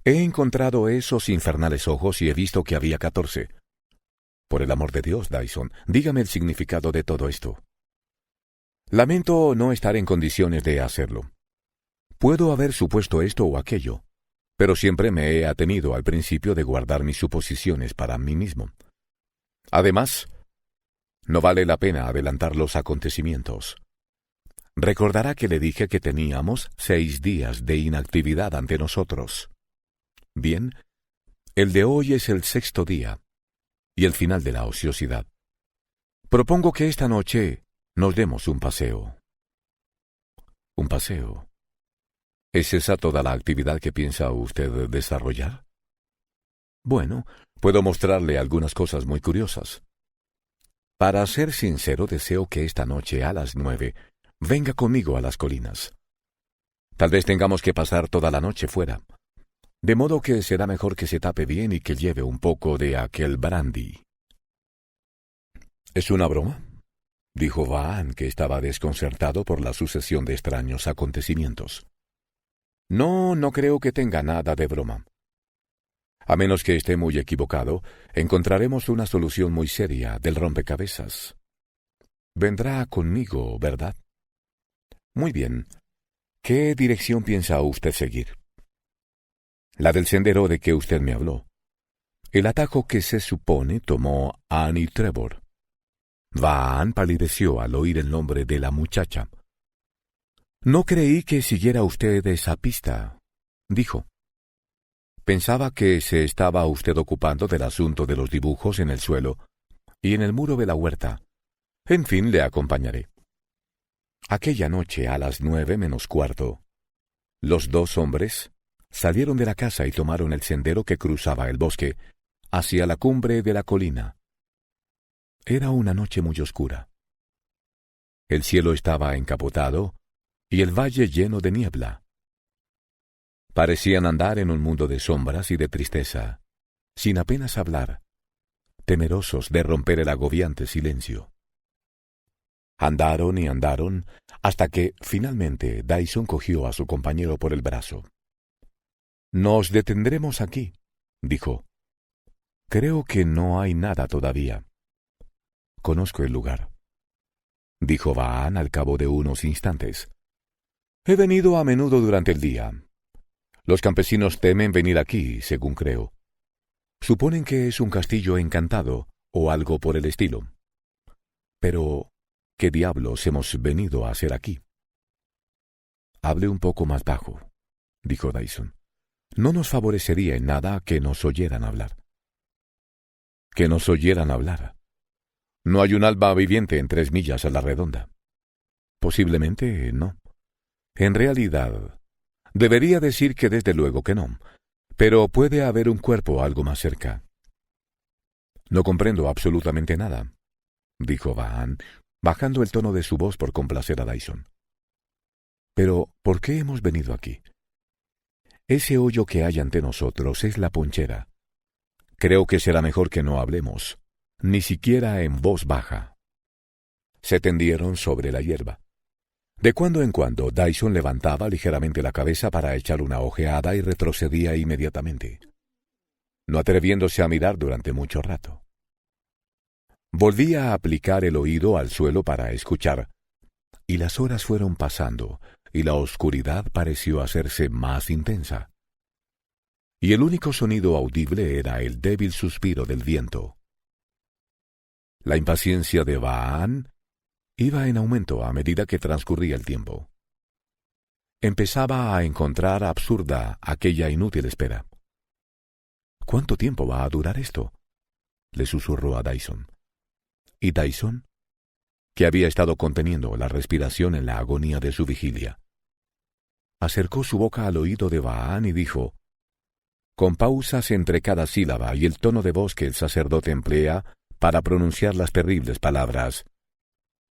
He encontrado esos infernales ojos y he visto que había 14. Por el amor de Dios, Dyson, dígame el significado de todo esto. Lamento no estar en condiciones de hacerlo. Puedo haber supuesto esto o aquello, pero siempre me he atenido al principio de guardar mis suposiciones para mí mismo. Además, no vale la pena adelantar los acontecimientos. Recordará que le dije que teníamos 6 días de inactividad ante nosotros. Bien, el de hoy es el 6º día y el final de la ociosidad. Propongo que esta noche nos demos un paseo. ¿Un paseo? ¿Es esa toda la actividad que piensa usted desarrollar? Bueno, puedo mostrarle algunas cosas muy curiosas. Para ser sincero, deseo que esta noche a las 9 venga conmigo a las colinas. Tal vez tengamos que pasar toda la noche fuera, de modo que será mejor que se tape bien y que lleve un poco de aquel brandy. ¿Es una broma?, dijo Vahan, que estaba desconcertado por la sucesión de extraños acontecimientos. No creo que tenga nada de broma. A menos que esté muy equivocado, encontraremos una solución muy seria del rompecabezas. Vendrá conmigo, ¿verdad? Muy bien. ¿Qué dirección piensa usted seguir? La del sendero de que usted me habló. El atajo que se supone tomó Annie Trevor. Vahan palideció al oír el nombre de la muchacha. No creí que siguiera usted esa pista, dijo. Pensaba que se estaba usted ocupando del asunto de los dibujos en el suelo y en el muro de la huerta. En fin, le acompañaré. Aquella noche, a las 9:15, los 2 hombres salieron de la casa y tomaron el sendero que cruzaba el bosque hacia la cumbre de la colina. Era una noche muy oscura. El cielo estaba encapotado y el valle lleno de niebla. Parecían andar en un mundo de sombras y de tristeza, sin apenas hablar, temerosos de romper el agobiante silencio. Andaron y andaron, hasta que, finalmente, Dyson cogió a su compañero por el brazo. «Nos detendremos aquí», dijo. «Creo que no hay nada todavía. Conozco el lugar», dijo Vahan al cabo de unos instantes. «He venido a menudo durante el día. Los campesinos temen venir aquí, según creo. Suponen que es un castillo encantado o algo por el estilo. Pero, ¿qué diablos hemos venido a hacer aquí?» «Hable un poco más bajo», dijo Dyson. «No nos favorecería en nada que nos oyeran hablar». «¿Que nos oyeran hablar? No hay un alma viviente en 3 millas a la redonda». «Posiblemente no. En realidad, debería decir que desde luego que no, pero puede haber un cuerpo algo más cerca». «No comprendo absolutamente nada», dijo Vahan, bajando el tono de su voz por complacer a Dyson. «Pero, ¿por qué hemos venido aquí? Ese hoyo que hay ante nosotros es la ponchera. Creo que será mejor que no hablemos, ni siquiera en voz baja». Se tendieron sobre la hierba. De cuando en cuando, Dyson levantaba ligeramente la cabeza para echar una ojeada y retrocedía inmediatamente, no atreviéndose a mirar durante mucho rato. Volvía a aplicar el oído al suelo para escuchar, y las horas fueron pasando, y la oscuridad pareció hacerse más intensa. Y el único sonido audible era el débil suspiro del viento. La impaciencia de Vahan iba en aumento a medida que transcurría el tiempo. Empezaba a encontrar absurda aquella inútil espera. «¿Cuánto tiempo va a durar esto?», le susurró a Dyson. Y Dyson, que había estado conteniendo la respiración en la agonía de su vigilia, acercó su boca al oído de Vahan y dijo, con pausas entre cada sílaba y el tono de voz que el sacerdote emplea para pronunciar las terribles palabras: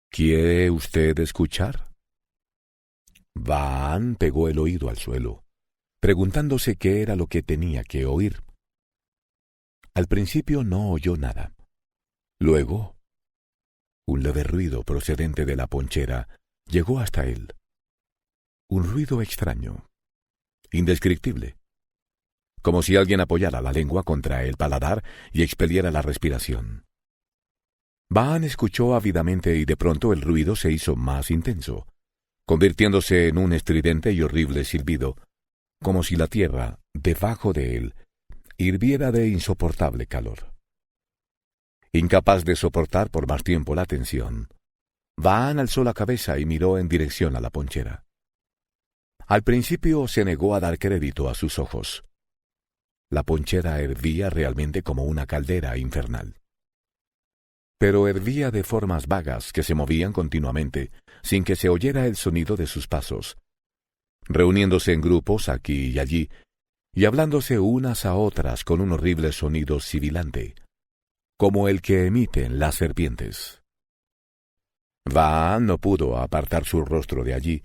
«¿Quiere usted escuchar?». Vahan pegó el oído al suelo, preguntándose qué era lo que tenía que oír. Al principio no oyó nada. Luego, un leve ruido procedente de la ponchera llegó hasta él. Un ruido extraño, indescriptible, como si alguien apoyara la lengua contra el paladar y expeliera la respiración. Vaan escuchó ávidamente y de pronto el ruido se hizo más intenso, convirtiéndose en un estridente y horrible silbido, como si la tierra, debajo de él, hirviera de insoportable calor. Incapaz de soportar por más tiempo la tensión, Vaan alzó la cabeza y miró en dirección a la ponchera. Al principio se negó a dar crédito a sus ojos. La ponchera hervía realmente como una caldera infernal. Pero hervía de formas vagas que se movían continuamente, sin que se oyera el sonido de sus pasos, reuniéndose en grupos aquí y allí, y hablándose unas a otras con un horrible sonido sibilante, como el que emiten las serpientes. Vaan no pudo apartar su rostro de allí,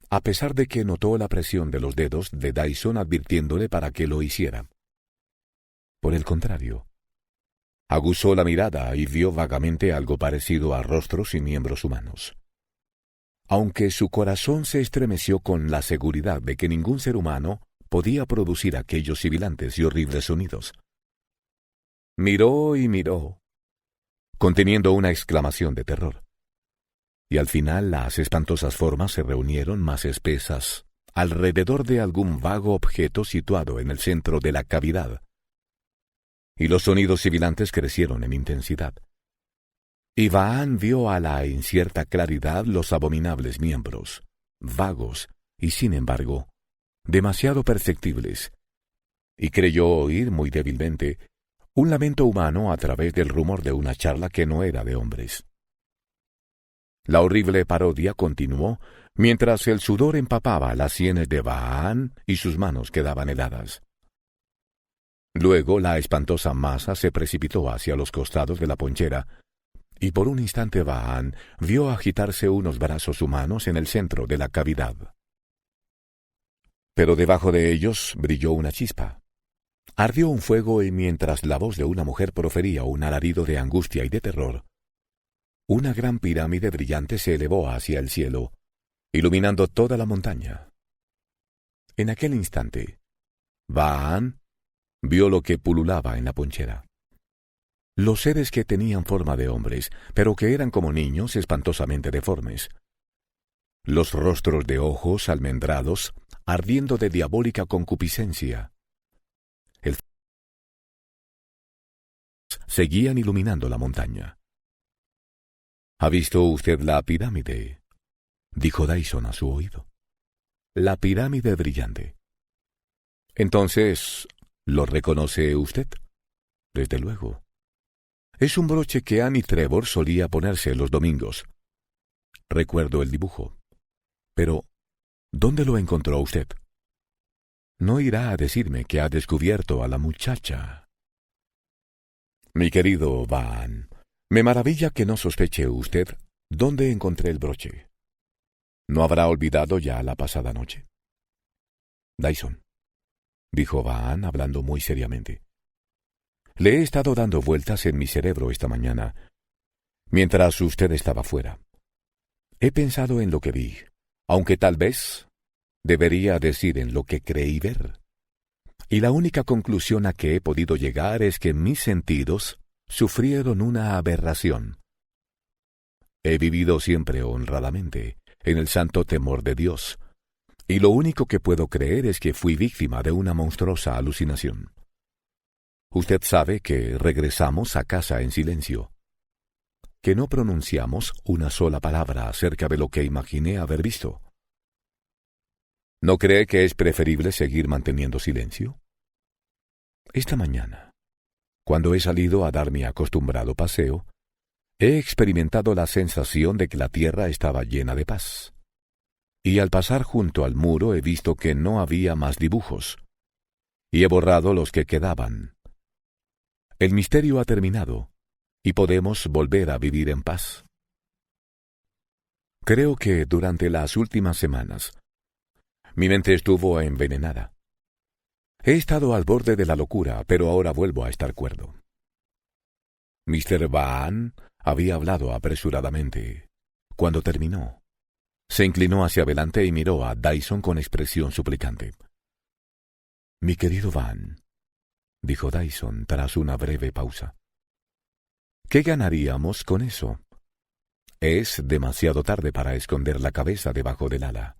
a pesar de que notó la presión de los dedos de Dyson advirtiéndole para que lo hiciera. Por el contrario, aguzó la mirada y vio vagamente algo parecido a rostros y miembros humanos. Aunque su corazón se estremeció con la seguridad de que ningún ser humano podía producir aquellos sibilantes y horribles sonidos. Miró y miró, conteniendo una exclamación de terror. Y al final las espantosas formas se reunieron más espesas alrededor de algún vago objeto situado en el centro de la cavidad. Y los sonidos sibilantes crecieron en intensidad. Y Vaan vio a la incierta claridad los abominables miembros, vagos y, sin embargo, demasiado perceptibles, y creyó oír muy débilmente un lamento humano a través del rumor de una charla que no era de hombres. La horrible parodia continuó mientras el sudor empapaba las sienes de Vaan y sus manos quedaban heladas. Luego la espantosa masa se precipitó hacia los costados de la ponchera, y por un instante Vaan vio agitarse unos brazos humanos en el centro de la cavidad. Pero debajo de ellos brilló una chispa. Ardió un fuego y mientras la voz de una mujer profería un alarido de angustia y de terror, una gran pirámide brillante se elevó hacia el cielo, iluminando toda la montaña. En aquel instante, Vaan vio lo que pululaba en la ponchera. Los seres que tenían forma de hombres, pero que eran como niños espantosamente deformes. Los rostros de ojos almendrados, ardiendo de diabólica concupiscencia. Seguían iluminando la montaña. —¿Ha visto usted la pirámide? —dijo Dyson a su oído. —La pirámide brillante. —Entonces, ¿lo reconoce usted? —Desde luego. Es un broche que Annie Trevor solía ponerse los domingos. Recuerdo el dibujo. Pero, ¿dónde lo encontró usted? No irá a decirme que ha descubierto a la muchacha. Mi querido Vaan, me maravilla que no sospeche usted dónde encontré el broche. ¿No habrá olvidado ya la pasada noche? Dyson, dijo Vaan hablando muy seriamente, le he estado dando vueltas en mi cerebro esta mañana, mientras usted estaba fuera. He pensado en lo que vi, aunque tal vez debería decir en lo que creí ver. Y la única conclusión a que he podido llegar es que mis sentidos sufrieron una aberración. He vivido siempre honradamente, en el santo temor de Dios, y lo único que puedo creer es que fui víctima de una monstruosa alucinación. Usted sabe que regresamos a casa en silencio, que no pronunciamos una sola palabra acerca de lo que imaginé haber visto. ¿No cree que es preferible seguir manteniendo silencio? Esta mañana, cuando he salido a dar mi acostumbrado paseo, he experimentado la sensación de que la tierra estaba llena de paz. Y al pasar junto al muro he visto que no había más dibujos, y he borrado los que quedaban. El misterio ha terminado, y podemos volver a vivir en paz. Creo que durante las últimas semanas, mi mente estuvo envenenada. He estado al borde de la locura, pero ahora vuelvo a estar cuerdo. Mr. Vaan había hablado apresuradamente. Cuando terminó, se inclinó hacia adelante y miró a Dyson con expresión suplicante. Mi querido Vaan, dijo Dyson tras una breve pausa, ¿Qué ganaríamos con eso? Es demasiado tarde para esconder la cabeza debajo del ala.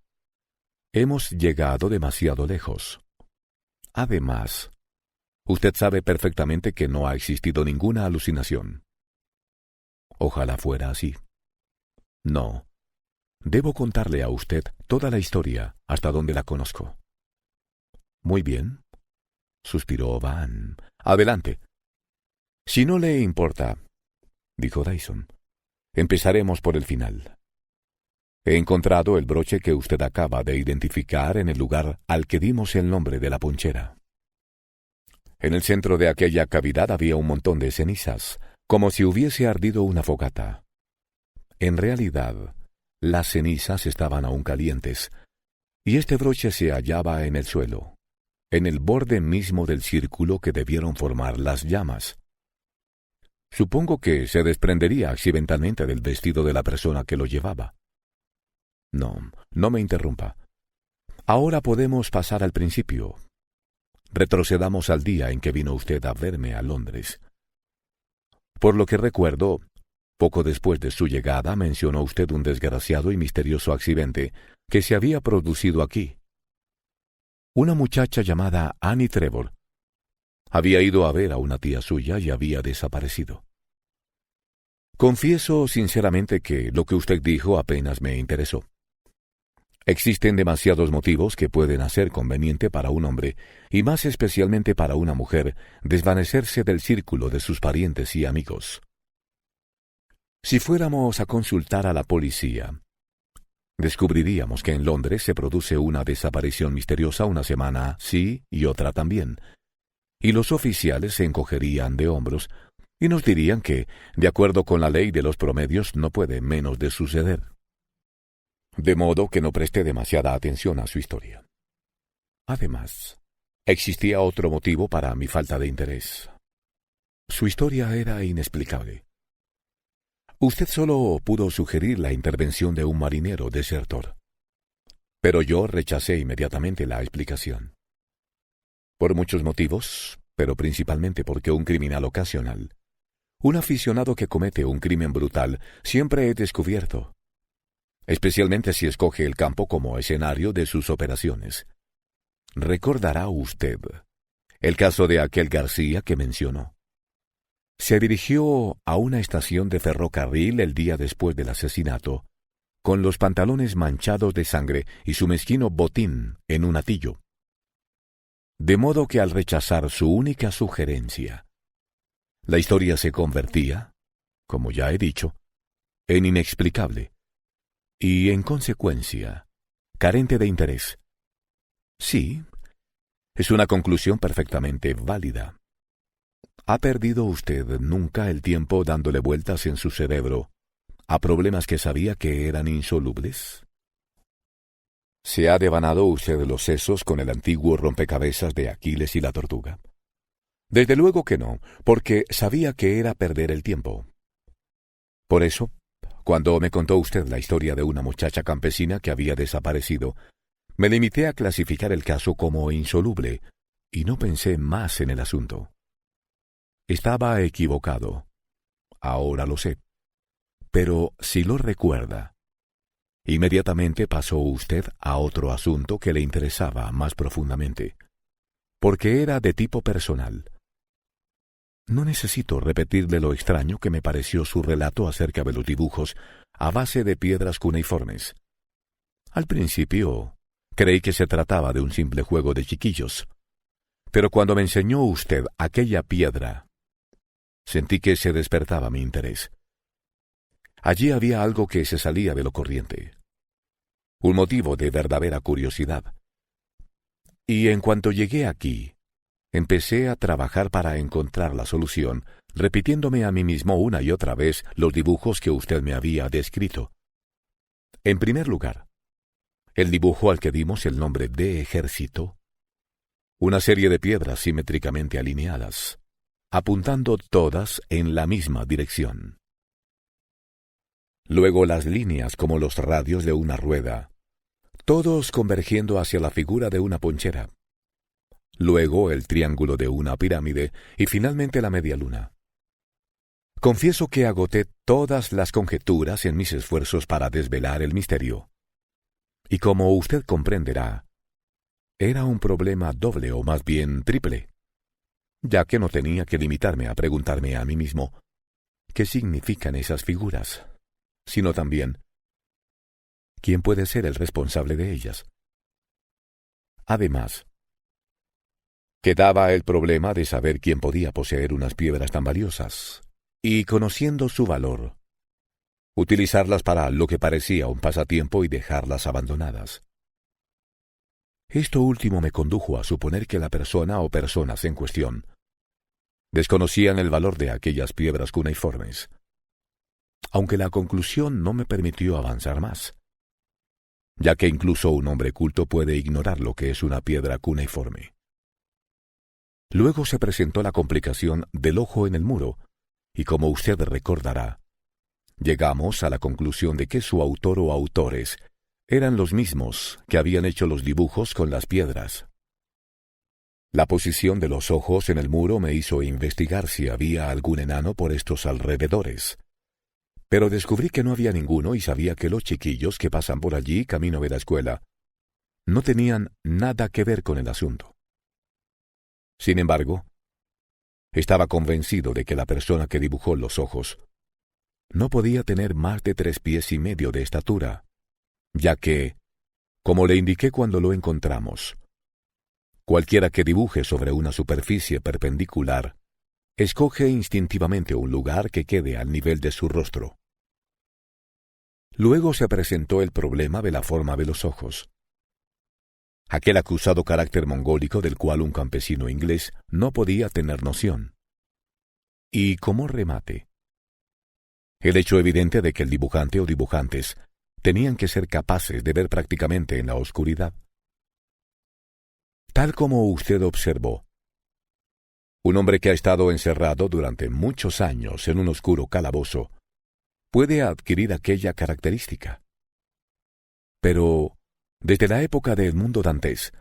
Hemos llegado demasiado lejos. Además, usted sabe perfectamente que no ha existido ninguna alucinación. Ojalá fuera así. No. Debo contarle a usted toda la historia hasta donde la conozco. Muy bien, suspiró Van. Adelante. Si no le importa, dijo Dyson, empezaremos por el final. He encontrado el broche que usted acaba de identificar en el lugar al que dimos el nombre de la ponchera. En el centro de aquella cavidad había un montón de cenizas, como si hubiese ardido una fogata. En realidad, las cenizas estaban aún calientes, y este broche se hallaba en el suelo, en el borde mismo del círculo que debieron formar las llamas. Supongo que se desprendería accidentalmente del vestido de la persona que lo llevaba. No me interrumpa. Ahora podemos pasar al principio. Retrocedamos al día en que vino usted a verme a Londres. Por lo que recuerdo, poco después de su llegada mencionó usted un desgraciado y misterioso accidente que se había producido aquí. Una muchacha llamada Annie Trevor había ido a ver a una tía suya y había desaparecido. Confieso sinceramente que lo que usted dijo apenas me interesó. Existen demasiados motivos que pueden hacer conveniente para un hombre, y más especialmente para una mujer, desvanecerse del círculo de sus parientes y amigos. Si fuéramos a consultar a la policía, descubriríamos que en Londres se produce una desaparición misteriosa una semana sí y otra también, y los oficiales se encogerían de hombros y nos dirían que, de acuerdo con la ley de los promedios, no puede menos de suceder. De modo que no presté demasiada atención a su historia. Además, existía otro motivo para mi falta de interés. Su historia era inexplicable. Usted solo pudo sugerir la intervención de un marinero desertor, pero yo rechacé inmediatamente la explicación. Por muchos motivos, pero principalmente porque un criminal ocasional, un aficionado que comete un crimen brutal, siempre he descubierto, especialmente si escoge el campo como escenario de sus operaciones. Recordará usted el caso de aquel García que mencionó. Se dirigió a una estación de ferrocarril el día después del asesinato, con los pantalones manchados de sangre y su mezquino botín en un atillo. De modo que al rechazar su única sugerencia, la historia se convertía, como ya he dicho, en inexplicable y, en consecuencia, carente de interés. Sí, es una conclusión perfectamente válida. ¿Ha perdido usted nunca el tiempo dándole vueltas en su cerebro a problemas que sabía que eran insolubles? ¿Se ha devanado usted los sesos con el antiguo rompecabezas de Aquiles y la tortuga? Desde luego que no, porque sabía que era perder el tiempo. Por eso, cuando me contó usted la historia de una muchacha campesina que había desaparecido, me limité a clasificar el caso como insoluble, y no pensé más en el asunto. Estaba equivocado. Ahora lo sé. Pero si lo recuerda, inmediatamente pasó usted a otro asunto que le interesaba más profundamente, porque era de tipo personal. No necesito repetirle lo extraño que me pareció su relato acerca de los dibujos a base de piedras cuneiformes. Al principio, creí que se trataba de un simple juego de chiquillos, pero cuando me enseñó usted aquella piedra, sentí que se despertaba mi interés. Allí había algo que se salía de lo corriente, un motivo de verdadera curiosidad. Y en cuanto llegué aquí, empecé a trabajar para encontrar la solución, repitiéndome a mí mismo una y otra vez los dibujos que usted me había descrito. En primer lugar, el dibujo al que dimos el nombre de ejército, una serie de piedras simétricamente alineadas, apuntando todas en la misma dirección. Luego las líneas como los radios de una rueda, todos convergiendo hacia la figura de una ponchera. Luego el triángulo de una pirámide y finalmente la media luna. Confieso que agoté todas las conjeturas en mis esfuerzos para desvelar el misterio. Y como usted comprenderá, era un problema doble o más bien triple, ya que no tenía que limitarme a preguntarme a mí mismo qué significan esas figuras, sino también quién puede ser el responsable de ellas. Además, quedaba el problema de saber quién podía poseer unas piedras tan valiosas, y conociendo su valor, utilizarlas para lo que parecía un pasatiempo y dejarlas abandonadas. Esto último me condujo a suponer que la persona o personas en cuestión desconocían el valor de aquellas piedras cuneiformes, aunque la conclusión no me permitió avanzar más, ya que incluso un hombre culto puede ignorar lo que es una piedra cuneiforme. Luego se presentó la complicación del ojo en el muro, y como usted recordará, llegamos a la conclusión de que su autor o autores eran los mismos que habían hecho los dibujos con las piedras. La posición de los ojos en el muro me hizo investigar si había algún enano por estos alrededores, pero descubrí que no había ninguno y sabía que los chiquillos que pasan por allí camino de la escuela no tenían nada que ver con el asunto. Sin embargo, estaba convencido de que la persona que dibujó los ojos no podía tener más de 3 pies y medio de estatura, ya que, como le indiqué cuando lo encontramos, cualquiera que dibuje sobre una superficie perpendicular escoge instintivamente un lugar que quede al nivel de su rostro. Luego se presentó el problema de la forma de los ojos, aquel acusado carácter mongólico del cual un campesino inglés no podía tener noción. Y como remate, el hecho evidente de que el dibujante o dibujantes tenían que ser capaces de ver prácticamente en la oscuridad. Tal como usted observó, un hombre que ha estado encerrado durante muchos años en un oscuro calabozo puede adquirir aquella característica. Pero, desde la época de Edmundo Dantes,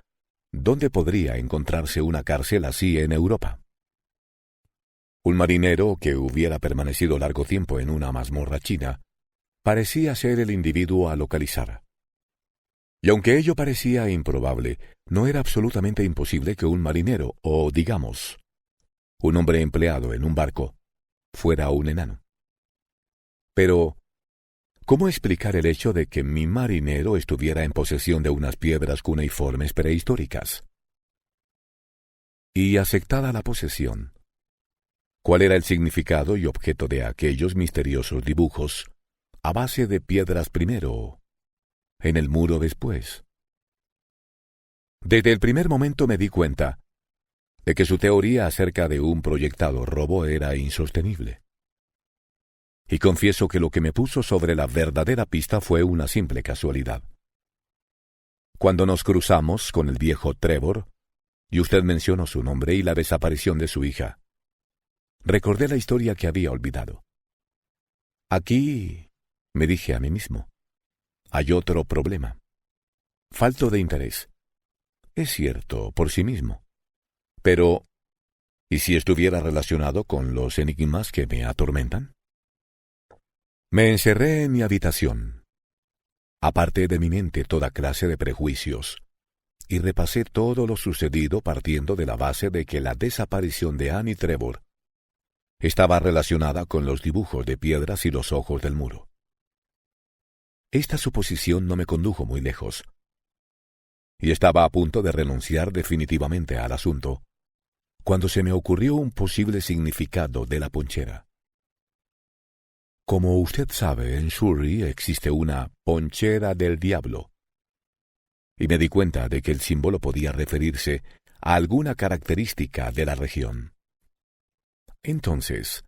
¿dónde podría encontrarse una cárcel así en Europa? Un marinero que hubiera permanecido largo tiempo en una mazmorra china parecía ser el individuo a localizar. Y aunque ello parecía improbable, no era absolutamente imposible que un marinero, o digamos, un hombre empleado en un barco, fuera un enano. Pero, ¿cómo explicar el hecho de que mi marinero estuviera en posesión de unas piedras cuneiformes prehistóricas? Y aceptada la posesión, ¿cuál era el significado y objeto de aquellos misteriosos dibujos a base de piedras primero, en el muro después? Desde el primer momento me di cuenta de que su teoría acerca de un proyectado robo era insostenible. Y confieso que lo que me puso sobre la verdadera pista fue una simple casualidad. Cuando nos cruzamos con el viejo Trevor, y usted mencionó su nombre y la desaparición de su hija, recordé la historia que había olvidado. Aquí, me dije a mí mismo, hay otro problema. Falto de interés. Es cierto, por sí mismo. Pero, ¿y si estuviera relacionado con los enigmas que me atormentan? Me encerré en mi habitación, aparté de mi mente toda clase de prejuicios, y repasé todo lo sucedido partiendo de la base de que la desaparición de Annie Trevor estaba relacionada con los dibujos de piedras y los ojos del muro. Esta suposición no me condujo muy lejos, y estaba a punto de renunciar definitivamente al asunto, cuando se me ocurrió un posible significado de la ponchera. Como usted sabe, en Surrey existe una ponchera del diablo, y me di cuenta de que el símbolo podía referirse a alguna característica de la región. Entonces,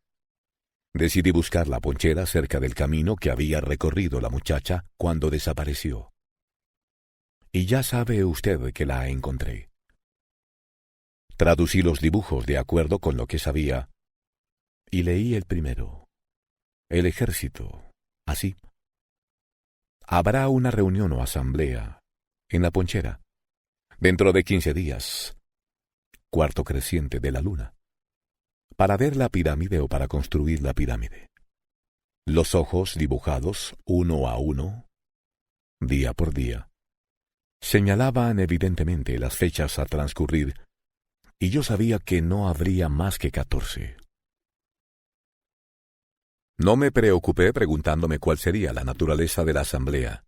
decidí buscar la ponchera cerca del camino que había recorrido la muchacha cuando desapareció. Y ya sabe usted que la encontré. Traducí los dibujos de acuerdo con lo que sabía, y leí el primero. El ejército, así. Habrá una reunión o asamblea en la ponchera dentro de 15 días, cuarto creciente de la luna. para ver la pirámide o para construir la pirámide. Los ojos dibujados uno a uno, día por día, señalaban evidentemente las fechas a transcurrir, y yo sabía que no habría más que 14. No me preocupé preguntándome cuál sería la naturaleza de la asamblea,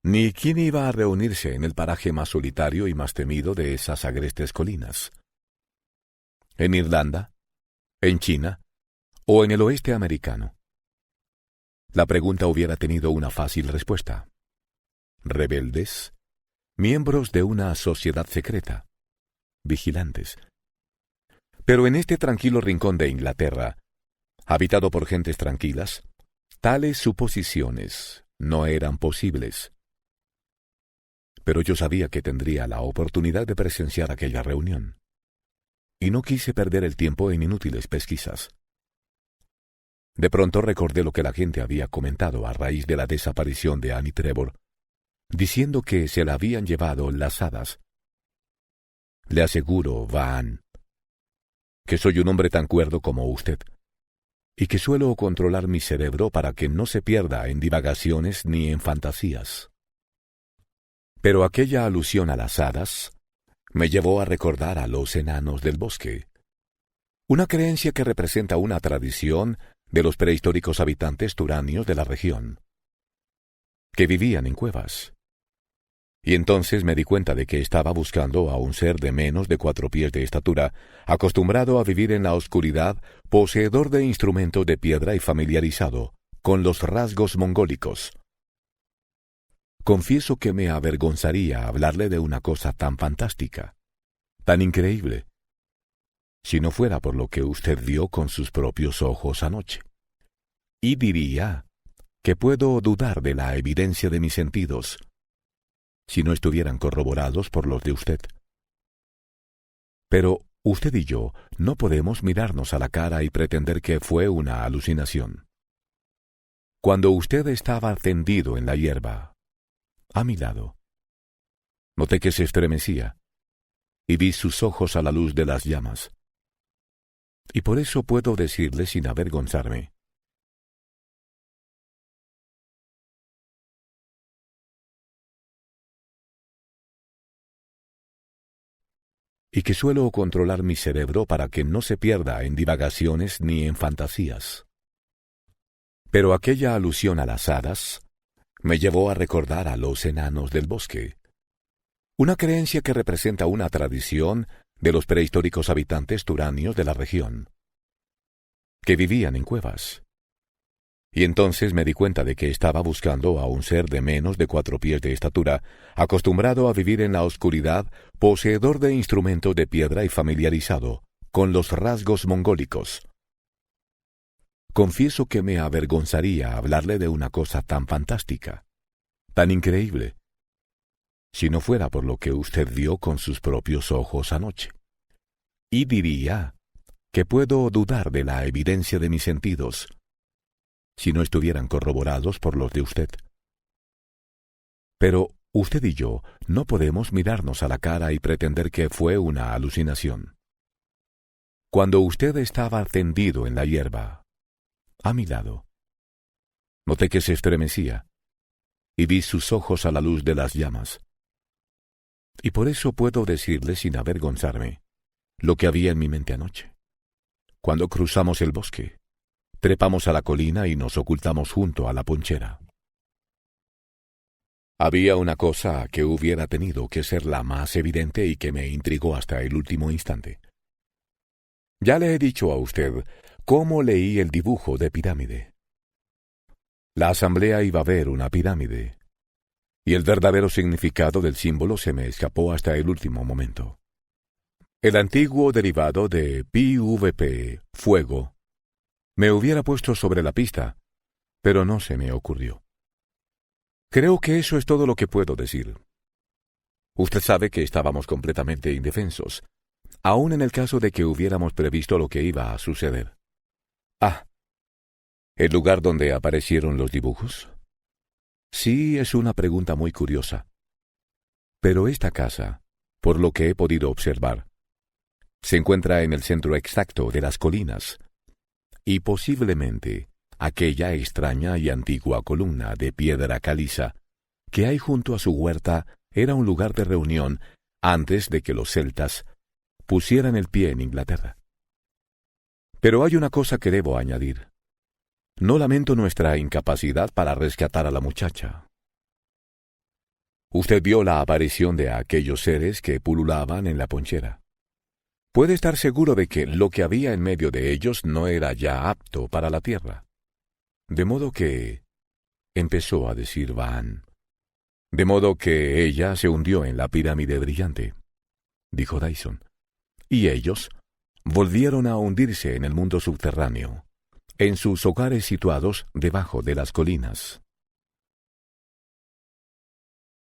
ni quién iba a reunirse en el paraje más solitario y más temido de esas agrestes colinas. ¿En Irlanda? ¿En China? ¿O en el oeste americano? La pregunta hubiera tenido una fácil respuesta. Rebeldes, miembros de una sociedad secreta, vigilantes. Pero en este tranquilo rincón de Inglaterra, habitado por gentes tranquilas, tales suposiciones no eran posibles. Pero yo sabía que tendría la oportunidad de presenciar aquella reunión, y no quise perder el tiempo en inútiles pesquisas. De pronto recordé lo que la gente había comentado a raíz de la desaparición de Annie Trevor, diciendo que se la habían llevado las hadas. Le aseguro, Van, que soy un hombre tan cuerdo como usted, y que suelo controlar mi cerebro para que no se pierda en divagaciones ni en fantasías. Pero aquella alusión a las hadas me llevó a recordar a los enanos del bosque, una creencia que representa una tradición de los prehistóricos habitantes turanios de la región, que vivían en cuevas. Y entonces me di cuenta de que estaba buscando a un ser de menos de 4 pies de estatura, acostumbrado a vivir en la oscuridad, poseedor de instrumentos de piedra y familiarizado con los rasgos mongólicos. Confieso que me avergonzaría hablarle de una cosa tan fantástica, tan increíble, si no fuera por lo que usted vio con sus propios ojos anoche. Y diría que puedo dudar de la evidencia de mis sentidos, si no estuvieran corroborados por los de usted. Pero usted y yo no podemos mirarnos a la cara y pretender que fue una alucinación. Cuando usted estaba tendido en la hierba, a mi lado, noté que se estremecía, y vi sus ojos a la luz de las llamas. Y por eso puedo decirle sin avergonzarme, y que suelo controlar mi cerebro para que no se pierda en divagaciones ni en fantasías. Pero aquella alusión a las hadas me llevó a recordar a los enanos del bosque, una creencia que representa una tradición de los prehistóricos habitantes turanios de la región, que vivían en cuevas. Y entonces me di cuenta de que estaba buscando a un ser de menos de 4 pies de estatura, acostumbrado a vivir en la oscuridad, poseedor de instrumentos de piedra y familiarizado con los rasgos mongólicos. Confieso que me avergonzaría hablarle de una cosa tan fantástica, tan increíble, si no fuera por lo que usted vio con sus propios ojos anoche. Y diría que puedo dudar de la evidencia de mis sentidos, si no estuvieran corroborados por los de usted. Pero usted y yo no podemos mirarnos a la cara y pretender que fue una alucinación. Cuando usted estaba tendido en la hierba, a mi lado, noté que se estremecía, y vi sus ojos a la luz de las llamas. Y por eso puedo decirle sin avergonzarme lo que había en mi mente anoche. Cuando cruzamos el bosque, trepamos a la colina y nos ocultamos junto a la ponchera. Había una cosa que hubiera tenido que ser la más evidente y que me intrigó hasta el último instante. Ya le he dicho a usted cómo leí el dibujo de pirámide. La asamblea iba a ver una pirámide, y el verdadero significado del símbolo se me escapó hasta el último momento. El antiguo derivado de PVP, fuego, me hubiera puesto sobre la pista, pero no se me ocurrió. Creo que eso es todo lo que puedo decir. Usted sabe que estábamos completamente indefensos, aun en el caso de que hubiéramos previsto lo que iba a suceder. Ah, ¿el lugar donde aparecieron los dibujos? Sí, es una pregunta muy curiosa. Pero esta casa, por lo que he podido observar, Se encuentra en el centro exacto de las colinas, y posiblemente aquella extraña y antigua columna de piedra caliza que hay junto a su huerta era un lugar de reunión antes de que los celtas pusieran el pie en Inglaterra. Pero hay una cosa que debo añadir. No lamento nuestra incapacidad para rescatar a la muchacha. Usted vio la aparición de aquellos seres que pululaban en la ponchera. Puede estar seguro de que lo que había en medio de ellos no era ya apto para la tierra. De modo que, empezó a decir Vahán, de modo que ella se hundió en la pirámide brillante, dijo Dyson, y ellos volvieron a hundirse en el mundo subterráneo, en sus hogares situados debajo de las colinas.